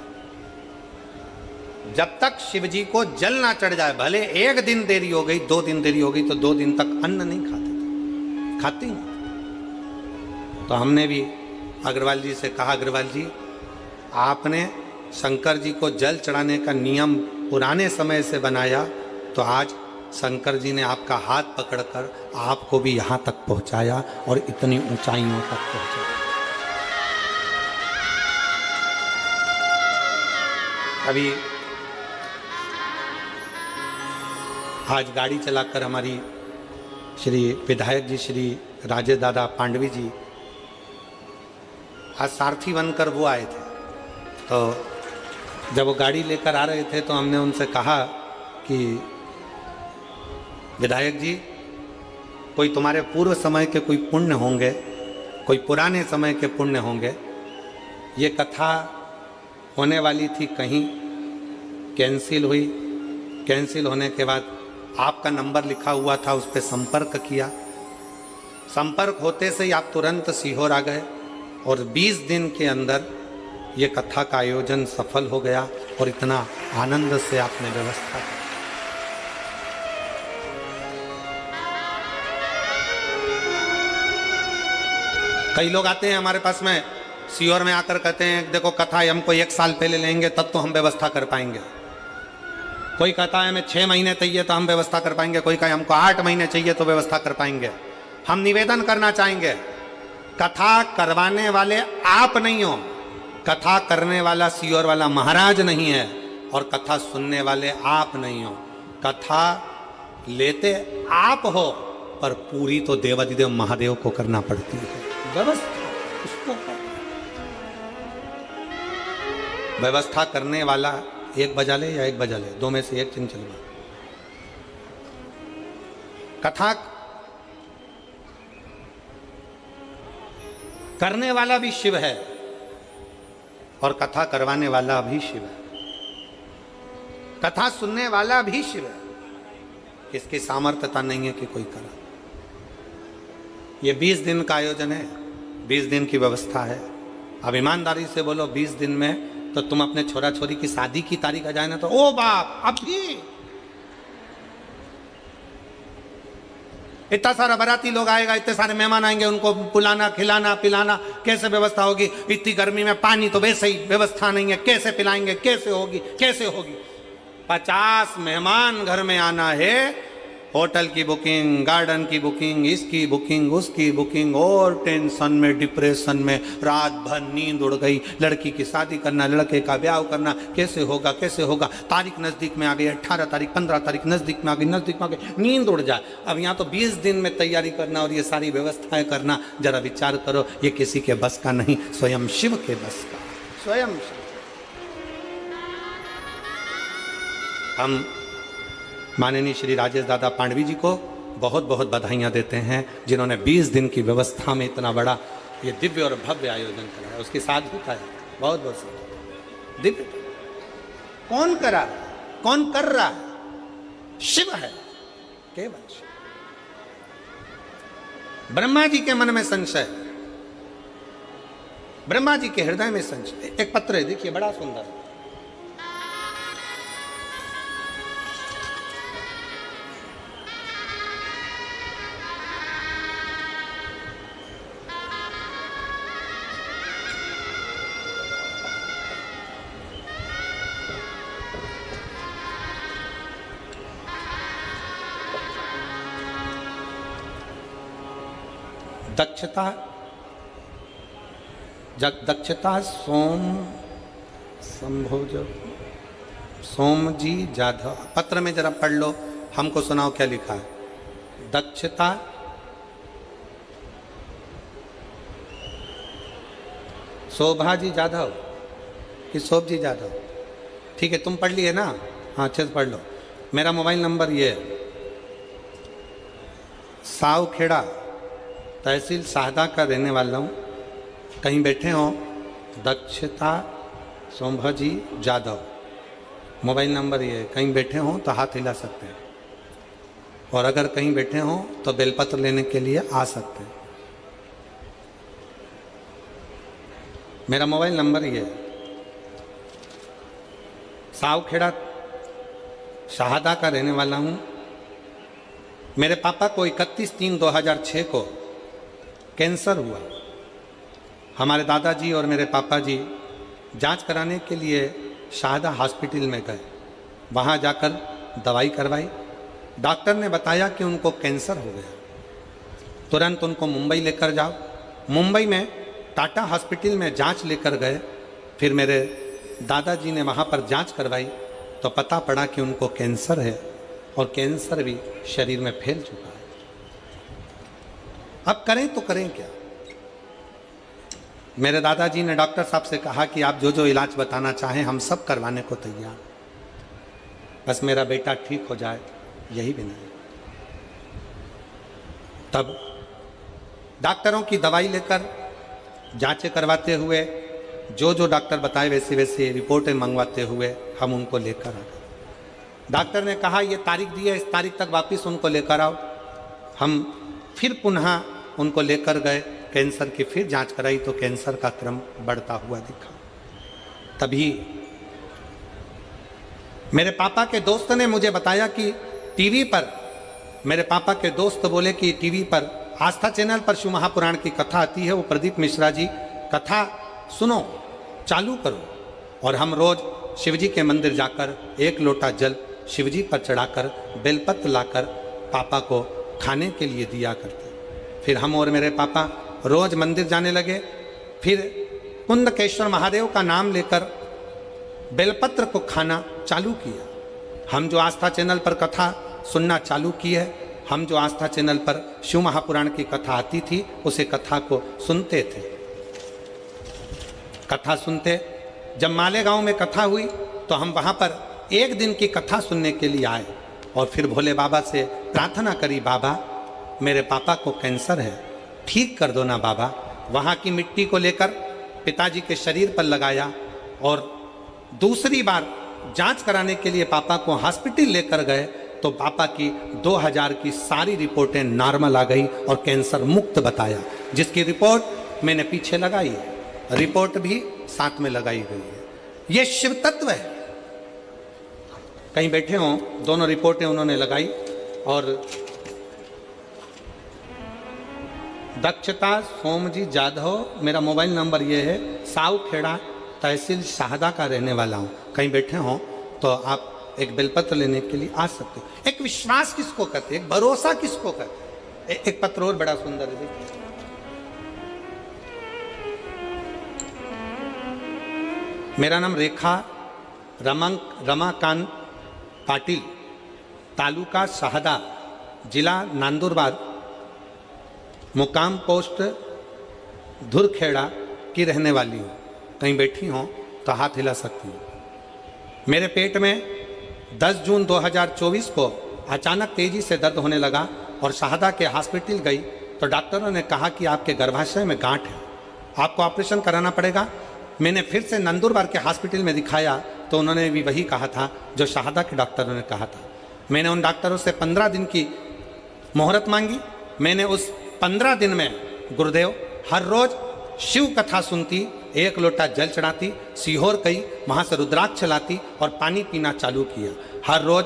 जब तक शिव जी को जल ना चढ़ जाए, भले एक दिन देरी हो गई, 2 दिन देरी हो गई, तो 2 दिन तक अन्न नहीं खाते थे, खाते ही नहीं। तो हमने भी अग्रवाल जी से कहा, अग्रवाल जी आपने शंकर जी को जल चढ़ाने का नियम पुराने समय से बनाया, तो आज शंकर जी ने आपका हाथ पकड़कर आपको भी यहाँ तक पहुँचाया और इतनी ऊंचाइयों तक पहुँचाया। अभी आज गाड़ी चलाकर हमारी श्री विधायक जी श्री राजेश दादा पांडवी जी आज सारथी बनकर वो आए थे। तो जब वो गाड़ी लेकर आ रहे थे तो हमने उनसे कहा कि विधायक जी कोई तुम्हारे पूर्व समय के कोई पुण्य होंगे, कोई पुराने समय के पुण्य होंगे, ये कथा होने वाली थी कहीं कैंसिल हुई, कैंसिल होने के बाद आपका नंबर लिखा हुआ था, उस पर संपर्क किया, संपर्क होते से ही आप तुरंत सीहोर आ गए और 20 दिन के अंदर ये कथा का आयोजन सफल हो गया और इतना आनंद से आपने व्यवस्था की। कई लोग आते हैं हमारे पास में सीहोर में आकर कहते हैं देखो कथा हमको 1 साल पहले लेंगे तब तो हम व्यवस्था कर पाएंगे। कोई कहता है हमें 6 महीने चाहिए तो हम व्यवस्था कर पाएंगे, कोई कहे हमको 8 महीने चाहिए तो व्यवस्था कर पाएंगे। हम निवेदन करना चाहेंगे, कथा करवाने वाले आप नहीं हो, कथा करने वाला सीओर वाला महाराज नहीं है और कथा सुनने वाले आप नहीं हो। कथा लेते आप हो पर पूरी तो देवाधिदेव महादेव को करना पड़ती है। व्यवस्था उसको व्यवस्था करने वाला एक बजा ले या एक बजा ले, दो में से एक चंचल में। कथा करने वाला भी शिव है और कथा करवाने वाला भी शिव है। कथा सुनने वाला भी शिव है। इसकी सामर्थ्यता नहीं है कि कोई करा। ये 20 दिन का आयोजन है, 20 दिन की व्यवस्था है। अब ईमानदारी से बोलो 20 दिन में तो तुम अपने छोरा छोरी की शादी की तारीख आ जाए ना तो ओ बाप अभी इतना सारा बाराती लोग आएगा, इतने सारे मेहमान आएंगे, उनको बुलाना खिलाना पिलाना कैसे व्यवस्था होगी? इतनी गर्मी में पानी तो वैसे ही व्यवस्था नहीं है, कैसे पिलाएंगे? कैसे होगी? कैसे होगी? 50 मेहमान घर में आना है, होटल की बुकिंग, गार्डन की बुकिंग, इसकी बुकिंग, उसकी बुकिंग, और टेंशन में डिप्रेशन में रात भर नींद उड़ गई। लड़की की शादी करना, लड़के का ब्याह करना, कैसे होगा? कैसे होगा? तारीख नज़दीक में आ गई, 18 तारीख 15 तारीख नज़दीक में आ गई, नज़दीक में आ गई, नींद उड़ जाए। अब यहाँ तो 20 दिन में तैयारी करना और ये सारी व्यवस्थाएं करना, जरा विचार करो, ये किसी के बस का नहीं, स्वयं शिव के बस का। स्वयं शिव। हम माननीय श्री राजेश दादा पांडवी जी को बहुत बहुत बधाइयाँ देते हैं, जिन्होंने 20 दिन की व्यवस्था में इतना बड़ा ये दिव्य और भव्य आयोजन कराया। उसकी साधुता है, बहुत बहुत साधु। दिव्य कौन करा, कौन कर रहा है? शिव है, केवल शिव। ब्रह्मा जी के मन में संशय, ब्रह्मा जी के हृदय में संशय। एक पत्र है, देखिए बड़ा सुंदर है। दक्षता सोम संभोज सोम जी जाधव। पत्र में जरा पढ़ लो, हमको सुनाओ क्या लिखा है। दक्षता शोभा जी जाधव कि शोभ जी जाधव? ठीक है, तुम पढ़ लिए ना? हाँ, अच्छे से पढ़ लो। मेरा मोबाइल नंबर ये है, सावखेड़ा तहसील शाहदा का रहने वाला हूँ। कहीं बैठे हो, दक्षता सोमभाजी जाधव, मोबाइल नंबर ये है। कहीं बैठे हो तो हाथ हिला सकते हैं, और अगर कहीं बैठे हो तो बेलपत्र लेने के लिए आ सकते हैं। मेरा मोबाइल नंबर ये है। सावखेड़ा शाहदा का रहने वाला हूँ। मेरे पापा को 31/3/2006 को कैंसर हुआ। हमारे दादाजी और मेरे पापा जी जांच कराने के लिए शाहदा हॉस्पिटल में गए। वहाँ जाकर दवाई करवाई। डॉक्टर ने बताया कि उनको कैंसर हो गया। तुरंत उनको मुंबई लेकर जाओ। मुंबई में टाटा हॉस्पिटल में जांच लेकर गए। फिर मेरे दादाजी ने वहाँ पर जांच करवाई तो पता पड़ा कि उनको कैंसर है, और कैंसर भी शरीर में फैल चुका है। अब करें तो करें क्या? मेरे दादाजी ने डॉक्टर साहब से कहा कि आप जो जो इलाज बताना चाहें हम सब करवाने को तैयार, बस मेरा बेटा ठीक हो जाए, यही भी नहीं। तब डॉक्टरों की दवाई लेकर जांचें करवाते हुए, जो जो डॉक्टर बताए वैसे वैसे रिपोर्टें मंगवाते हुए हम उनको लेकर आ गए। डॉक्टर ने कहा ये तारीख दी है, इस तारीख तक वापस उनको लेकर आओ। हम फिर पुनः उनको लेकर गए। कैंसर की फिर जांच कराई तो कैंसर का क्रम बढ़ता हुआ दिखा। तभी मेरे पापा के दोस्त ने मुझे बताया कि टीवी पर, मेरे पापा के दोस्त बोले कि टीवी पर आस्था चैनल पर शिव महापुराण की कथा आती है, वो प्रदीप मिश्रा जी कथा सुनो, चालू करो। और हम रोज शिवजी के मंदिर जाकर एक लोटा जल शिवजी पर चढ़ाकर बेलपत्र लाकर पापा को खाने के लिए दिया करते। फिर हम और मेरे पापा रोज मंदिर जाने लगे। फिर कुंदकेश्वर महादेव का नाम लेकर बेलपत्र को खाना चालू किया। हम जो आस्था चैनल पर कथा सुनना चालू की है, हम जो आस्था चैनल पर शिव महापुराण की कथा आती थी उसे कथा को सुनते थे। कथा सुनते, जब मालेगांव में कथा हुई तो हम वहाँ पर एक दिन की कथा सुनने के लिए आए और फिर भोले बाबा से प्रार्थना करी, बाबा मेरे पापा को कैंसर है, ठीक कर दो ना बाबा। वहाँ की मिट्टी को लेकर पिताजी के शरीर पर लगाया और दूसरी बार जांच कराने के लिए पापा को हॉस्पिटल लेकर गए तो पापा की 2000 की सारी रिपोर्टें नॉर्मल आ गई और कैंसर मुक्त बताया, जिसकी रिपोर्ट मैंने पीछे लगाई है, रिपोर्ट भी साथ में लगाई गई है। ये शिव तत्व है। कहीं बैठे हों, दोनों रिपोर्टें उन्होंने लगाई और दक्षता सोमजी जाधव, मेरा मोबाइल नंबर ये है, साऊ खेड़ा तहसील शाहदा का रहने वाला हूँ। कहीं बैठे हों तो आप एक बेलपत्र लेने के लिए आ सकते हो। एक विश्वास किसको कहते हैं, एक भरोसा किसको कहते हैं। एक पत्र और बड़ा सुंदर है, देखिए। मेरा नाम रेखा रमाकांत पाटिल, तालुका शाहदा, जिला नंदुरबार, मुकाम पोस्ट धुरखेड़ा की रहने वाली हूँ। कहीं बैठी हों तो हाथ हिला सकती हूँ। मेरे पेट में 10 जून 2024 को अचानक तेजी से दर्द होने लगा और शाहदा के हॉस्पिटल गई तो डॉक्टरों ने कहा कि आपके गर्भाशय में गांठ है, आपको ऑपरेशन कराना पड़ेगा। मैंने फिर से नंदुरबार के हॉस्पिटल में दिखाया तो उन्होंने भी वही कहा था जो शाहदा के डॉक्टरों ने कहा था। मैंने उन डॉक्टरों से 15 दिन की मोहरत मांगी। मैंने उस 15 दिन में गुरुदेव हर रोज शिव कथा सुनती, 1 लोटा जल चढ़ाती, सीहोर गई, वहाँ से रुद्राक्ष चलाती और पानी पीना चालू किया। हर रोज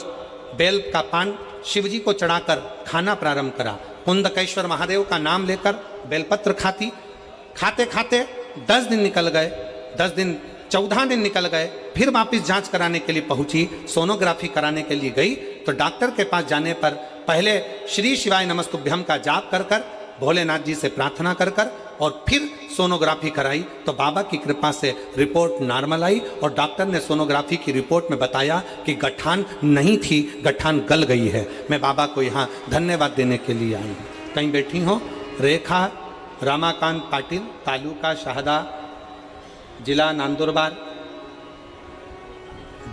बेल का पान शिव जी को चढ़ाकर खाना प्रारंभ करा। कुंदकेश्वर महादेव का नाम लेकर बेलपत्र खाती। खाते खाते 10 दिन निकल गए, 14 दिन निकल गए। फिर वापस जांच कराने के लिए पहुंची, सोनोग्राफी कराने के लिए गई तो डॉक्टर के पास जाने पर पहले श्री शिवाय नमस्तुभ्यम का जाप कर कर, भोलेनाथ जी से प्रार्थना कर कर और फिर सोनोग्राफी कराई तो बाबा की कृपा से रिपोर्ट नॉर्मल आई और डॉक्टर ने सोनोग्राफी की रिपोर्ट में बताया कि गठान नहीं थी, गठान गल गई है। मैं बाबा को यहाँ धन्यवाद देने के लिए आई हूँ। कहीं बैठी हो, रेखा रमाकांत पाटिल, तालुका शाहदा, जिला नंदुरबार,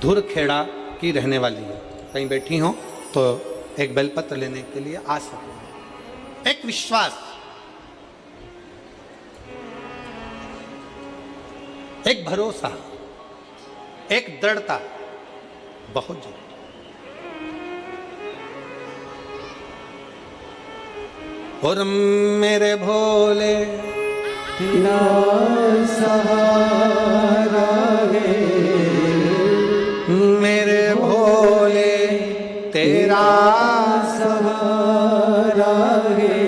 धुरखेड़ा की रहने वाली है। कहीं बैठी हो तो एक बेलपत्र लेने के लिए आ सकते हैं। एक विश्वास, एक भरोसा, एक दृढ़ता बहुत जरूरी। और मेरे भोले तेरा सहारा है, मेरे भोले तेरा सहारा है,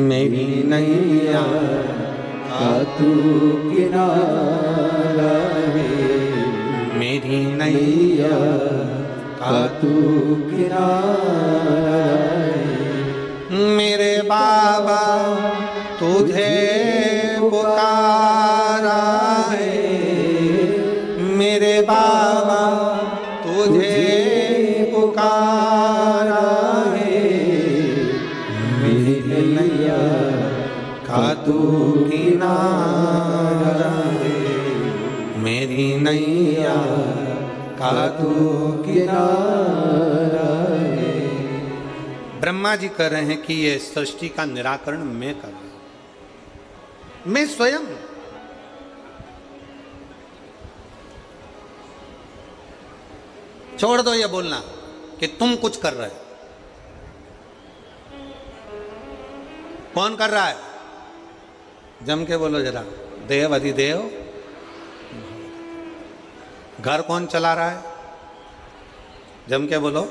मेरी नैया का तू किनारा है, मेरी नैया का तू किनारा है। मेरे बाबा तुझे पुकारा है, मेरे बाबा तुझे पुकारा है, मेरी नैया का तू किनारा है, मेरी नैया का तू किनारा है। ब्रह्मा जी कह रहे हैं कि ये सृष्टि का निराकरण मैं कर रहा हूं, मैं स्वयं। छोड़ दो ये बोलना कि तुम कुछ कर रहे हो। कौन कर रहा है? जम के बोलो जरा। देव अधिदेव। घर कौन चला रहा है? जम के बोलो।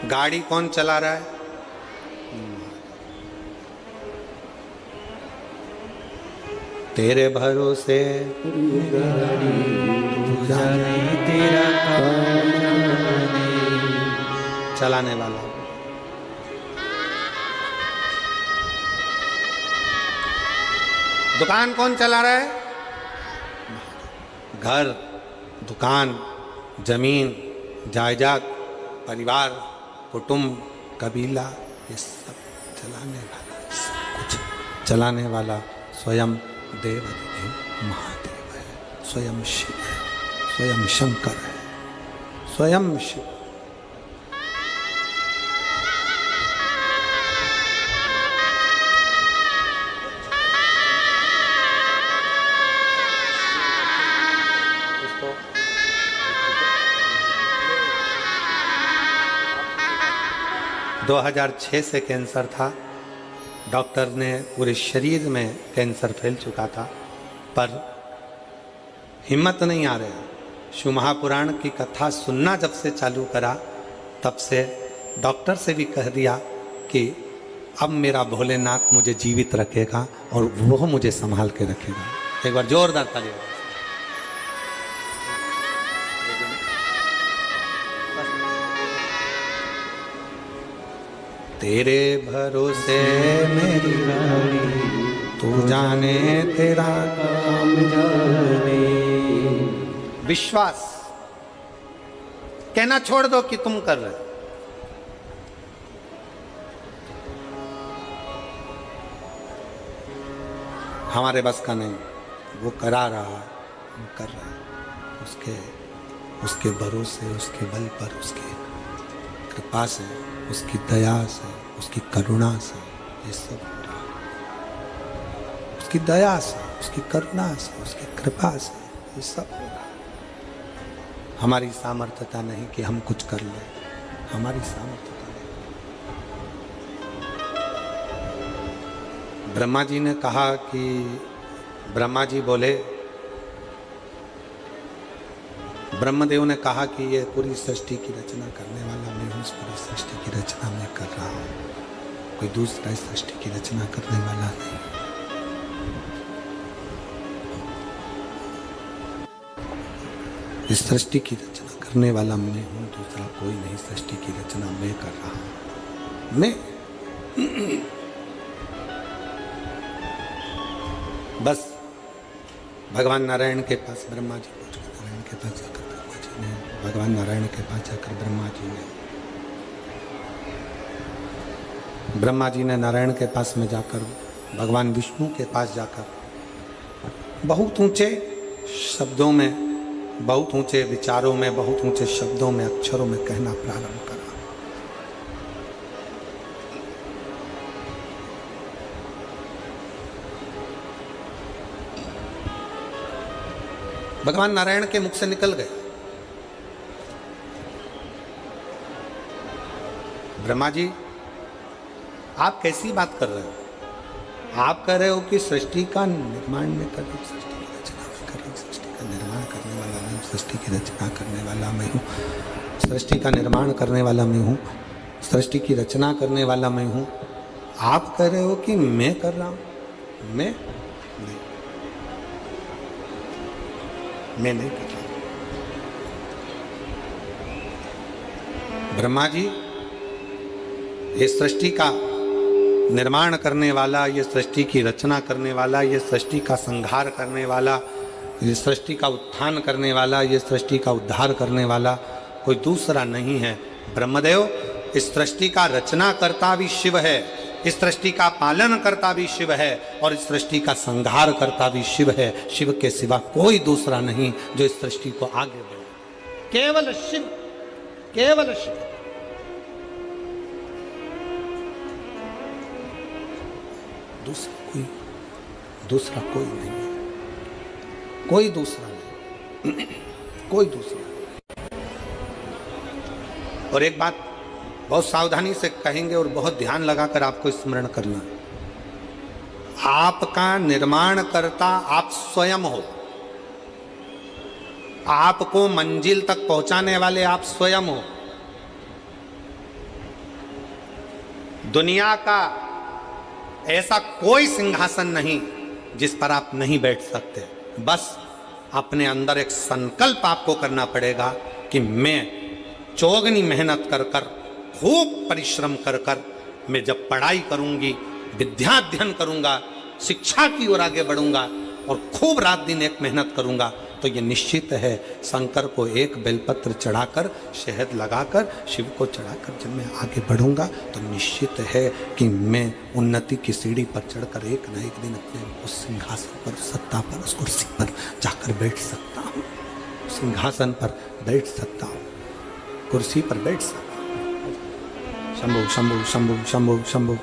गाड़ी कौन चला रहा है? तेरे भरोसे गाड़ी तू जाने तेरा काम जाने। चलाने वाला। दुकान कौन चला रहा है? घर, दुकान, जमीन, जायदाद, परिवार, कुटुंब, कबीला, ये सब चलाने वाला, सब कुछ चलाने वाला स्वयं देव अधिदेव महादेव है, स्वयं शिव है, स्वयं शंकर है, स्वयं शिव। इसको 2006 से कैंसर था। डॉक्टर ने पूरे शरीर में कैंसर फैल चुका था, पर हिम्मत नहीं आ रही। शिव महापुराण की कथा सुनना जब से चालू करा, तब से डॉक्टर से भी कह दिया कि अब मेरा भोलेनाथ मुझे जीवित रखेगा और वो मुझे संभाल के रखेगा। एक बार जोरदार ताली। तेरे भरोसे मेरी गाड़ी, तू जाने तेरा काम जाने। विश्वास कहना छोड़ दो कि तुम कर रहे हो। हमारे बस का नहीं, वो करा रहा है, हम कर रहे हैं। उसके भरोसे, उसके बल पर, उसकी कृपा से, उसकी दया से, उसकी करुणा से ये सब हो रहा है। उसकी दया से, उसकी करुणा से, उसकी कृपा से ये सब हो रहा है। हमारी सामर्थ्यता नहीं कि हम कुछ कर लें, हमारी सामर्थ्यता नहीं। ब्रह्मा जी ने कहा कि ब्रह्मा जी बोले, ब्रह्मदेव ने कहा कि ये पूरी सृष्टि की रचना करने वाला मैं हूँ, इस पूरी सृष्टि की रचना मैं कर रहा हूँ, कोई दूसरा इस सृष्टि की रचना करने वाला नहीं। इस सृष्टि की रचना करने वाला मैं हूँ, दूसरा कोई नहीं। सृष्टि की रचना मैं कर रहा हूँ। मैं बस भगवान नारायण के पास ब्रह्मा जी पहुँच गए। नारायण के पास जाकर ब्रह्मा जी ने, भगवान नारायण के पास जाकर ब्रह्मा जी ने नारायण के पास में जाकर, भगवान विष्णु के पास जाकर बहुत ऊंचे शब्दों में, बहुत ऊंचे विचारों में, बहुत ऊंचे शब्दों में, अक्षरों में कहना प्रारंभ करा। भगवान नारायण के मुख से निकल गए, ब्रह्मा जी आप कैसी बात कर रहे हो? आप कह रहे हो कि सृष्टि का निर्माण में कर रहे हो, सृष्टि की रचना में कर रहे हो, सृष्टि का निर्माण करने वाला मैं हूँ, सृष्टि की रचना करने वाला मैं हूँ, सृष्टि का निर्माण करने वाला मैं हूँ, सृष्टि की रचना करने वाला मैं हूँ। आप कह रहे हो कि मैं कर रहा हूँ? मैं नहीं कर रहा। ब्रह्मा जी ये सृष्टि का निर्माण करने वाला, ये सृष्टि की रचना करने वाला, ये सृष्टि का संहार करने वाला, ये सृष्टि का उत्थान करने वाला, ये सृष्टि का उद्धार करने वाला कोई दूसरा नहीं है। ब्रह्मदेव इस सृष्टि का रचना करता भी शिव है, इस सृष्टि का पालन करता भी शिव है और इस सृष्टि का संहार करता भी शिव है। शिव के सिवा कोई दूसरा नहीं जो इस सृष्टि को आगे बढ़े। केवल शिव, केवल शिव। दूसरा कोई नहीं है, कोई दूसरा नहीं, कोई दूसरा नहीं। और एक बात बहुत सावधानी से कहेंगे और बहुत ध्यान लगाकर आपको स्मरण करना, आपका निर्माण करता आप स्वयं हो, आपको मंजिल तक पहुंचाने वाले आप स्वयं हो। दुनिया का ऐसा कोई सिंहासन नहीं जिस पर आप नहीं बैठ सकते। बस अपने अंदर एक संकल्प आपको करना पड़ेगा कि मैं चौगनी मेहनत कर कर, खूब परिश्रम कर कर, मैं जब पढ़ाई करूंगी, विद्याध्ययन करूंगा, शिक्षा की ओर आगे बढ़ूंगा और खूब रात दिन एक मेहनत करूंगा, तो ये निश्चित है शंकर को एक बेलपत्र चढ़ाकर, शहद लगाकर, शिव को चढ़ाकर जब मैं आगे बढ़ूंगा तो निश्चित है कि मैं उन्नति की सीढ़ी पर चढ़कर एक न एक दिन अपने उस सिंहासन पर, सत्ता पर, उस कुर्सी पर जाकर बैठ सकता हूँ। सिंहासन पर बैठ सकता हूँ, कुर्सी पर बैठ सकता हूँ। शंभु शंभु शंभु शंभु शंभु।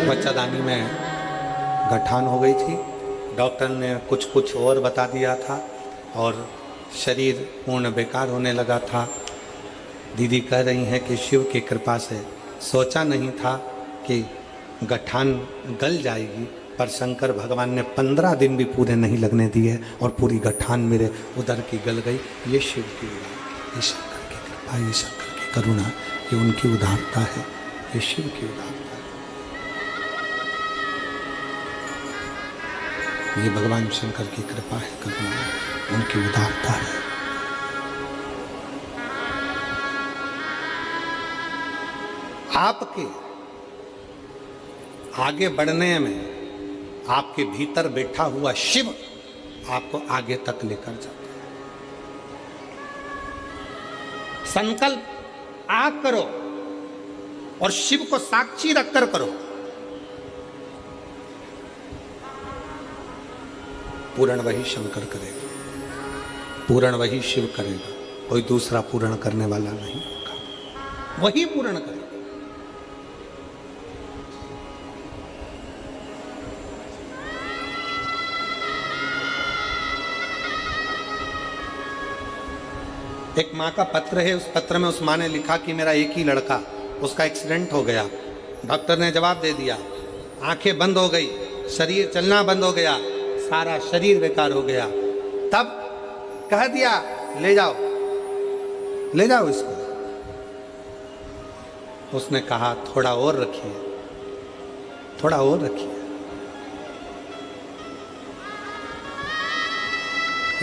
बच्चादानी में गठान हो गई थी, डॉक्टर ने कुछ कुछ और बता दिया था और शरीर पूर्ण बेकार होने लगा था। दीदी कह रही हैं कि शिव की कृपा से सोचा नहीं था कि गठान गल जाएगी, पर शंकर भगवान ने 15 दिन भी पूरे नहीं लगने दिए और पूरी गठान मेरे उदर की गल गई। ये शिव की उदारता, ये शंकर की कृपा, ये शंकर की करुणा, ये उनकी उदारता है, ये शिव की उदारता है, ये भगवान शंकर की कृपा है, करुणा है, उनकी उदारता है। आपके आगे बढ़ने में आपके भीतर बैठा हुआ शिव आपको आगे तक लेकर जाता है। संकल्प आप करो और शिव को साक्षी रखकर करो। पूर्ण वही शंकर करेगा, पूर्ण वही शिव करेगा, कोई दूसरा पूर्ण करने वाला नहीं होगा, वही पूर्ण करेगा। एक माँ का पत्र है, उस पत्र में उस माँ ने लिखा कि मेरा एक ही लड़का, उसका एक्सीडेंट हो गया। डॉक्टर ने जवाब दे दिया, आंखें बंद हो गई, शरीर चलना बंद हो गया, सारा शरीर बेकार हो गया। तब कह दिया ले जाओ, ले जाओ इसको। उसने कहा थोड़ा और रखिए, थोड़ा और रखिए।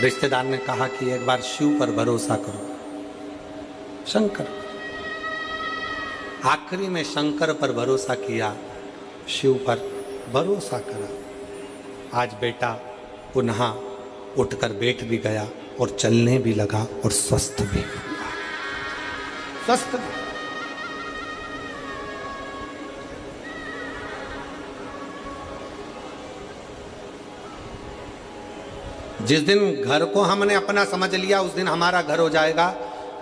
रिश्तेदार ने कहा कि एक बार शिव पर भरोसा करो, शंकर। आखिरी में शंकर पर भरोसा किया, शिव पर भरोसा करा। आज बेटा पुनः उठकर बैठ भी गया और चलने भी लगा और स्वस्थ भी हुआ, स्वस्थ भी। जिस दिन घर को हमने अपना समझ लिया उस दिन हमारा घर हो जाएगा।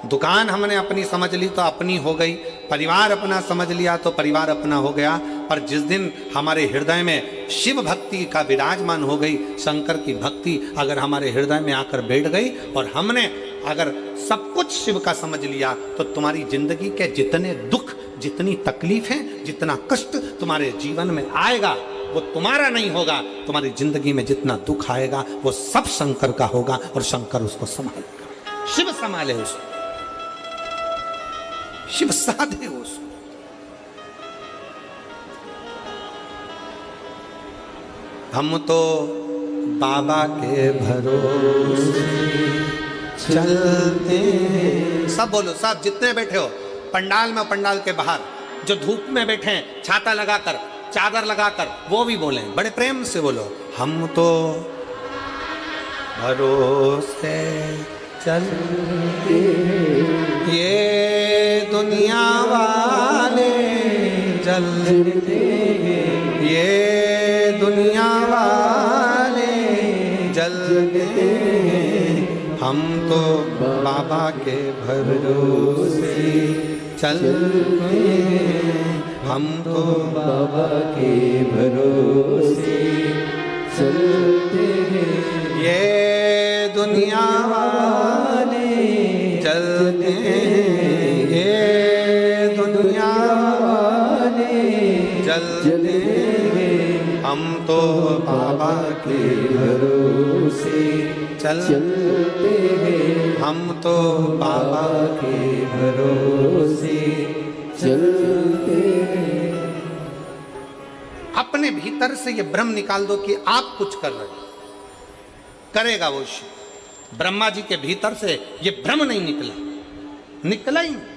दुकान हमने अपनी समझ ली तो अपनी हो गई, परिवार अपना समझ लिया तो परिवार अपना हो गया। पर जिस दिन हमारे हृदय में शिव भक्ति का विराजमान हो गई, शंकर की भक्ति अगर हमारे हृदय में आकर बैठ गई और हमने अगर सब कुछ शिव का समझ लिया, तो तुम्हारी जिंदगी के जितने दुख, जितनी तकलीफें, जितना कष्ट तुम्हारे जीवन में आएगा वो तुम्हारा नहीं होगा। तुम्हारी जिंदगी में जितना दुख आएगा वो सब शंकर का होगा और शंकर उसको संभालेगा। शिव संभाले उसको, शिव साधे उसको। हम तो बाबा के भरोसे चलते हैं। सब बोलो, सब जितने बैठे हो पंडाल में, पंडाल के बाहर जो धूप में बैठे हैं, छाता लगाकर, चादर लगाकर, वो भी बोले, बड़े प्रेम से बोलो, हम तो भरोसे चलते ये दुनिया वाले जलते, ये दुनिया वाले जलते, हम तो बाबा के भरोसे चलते, हम तो बाबा के भरोसे चलते हैं, ये दुनिया वाले चलते हैं, ये तो बाबा के भरोसे चलते हैं, हम तो बाबा के भरोसे चलते हैं। अपने भीतर से ये भ्रम निकाल दो कि आप कुछ कर रहे हो, करेगा वो शिव। ब्रह्मा जी के भीतर से ये भ्रम नहीं निकला ही नहीं।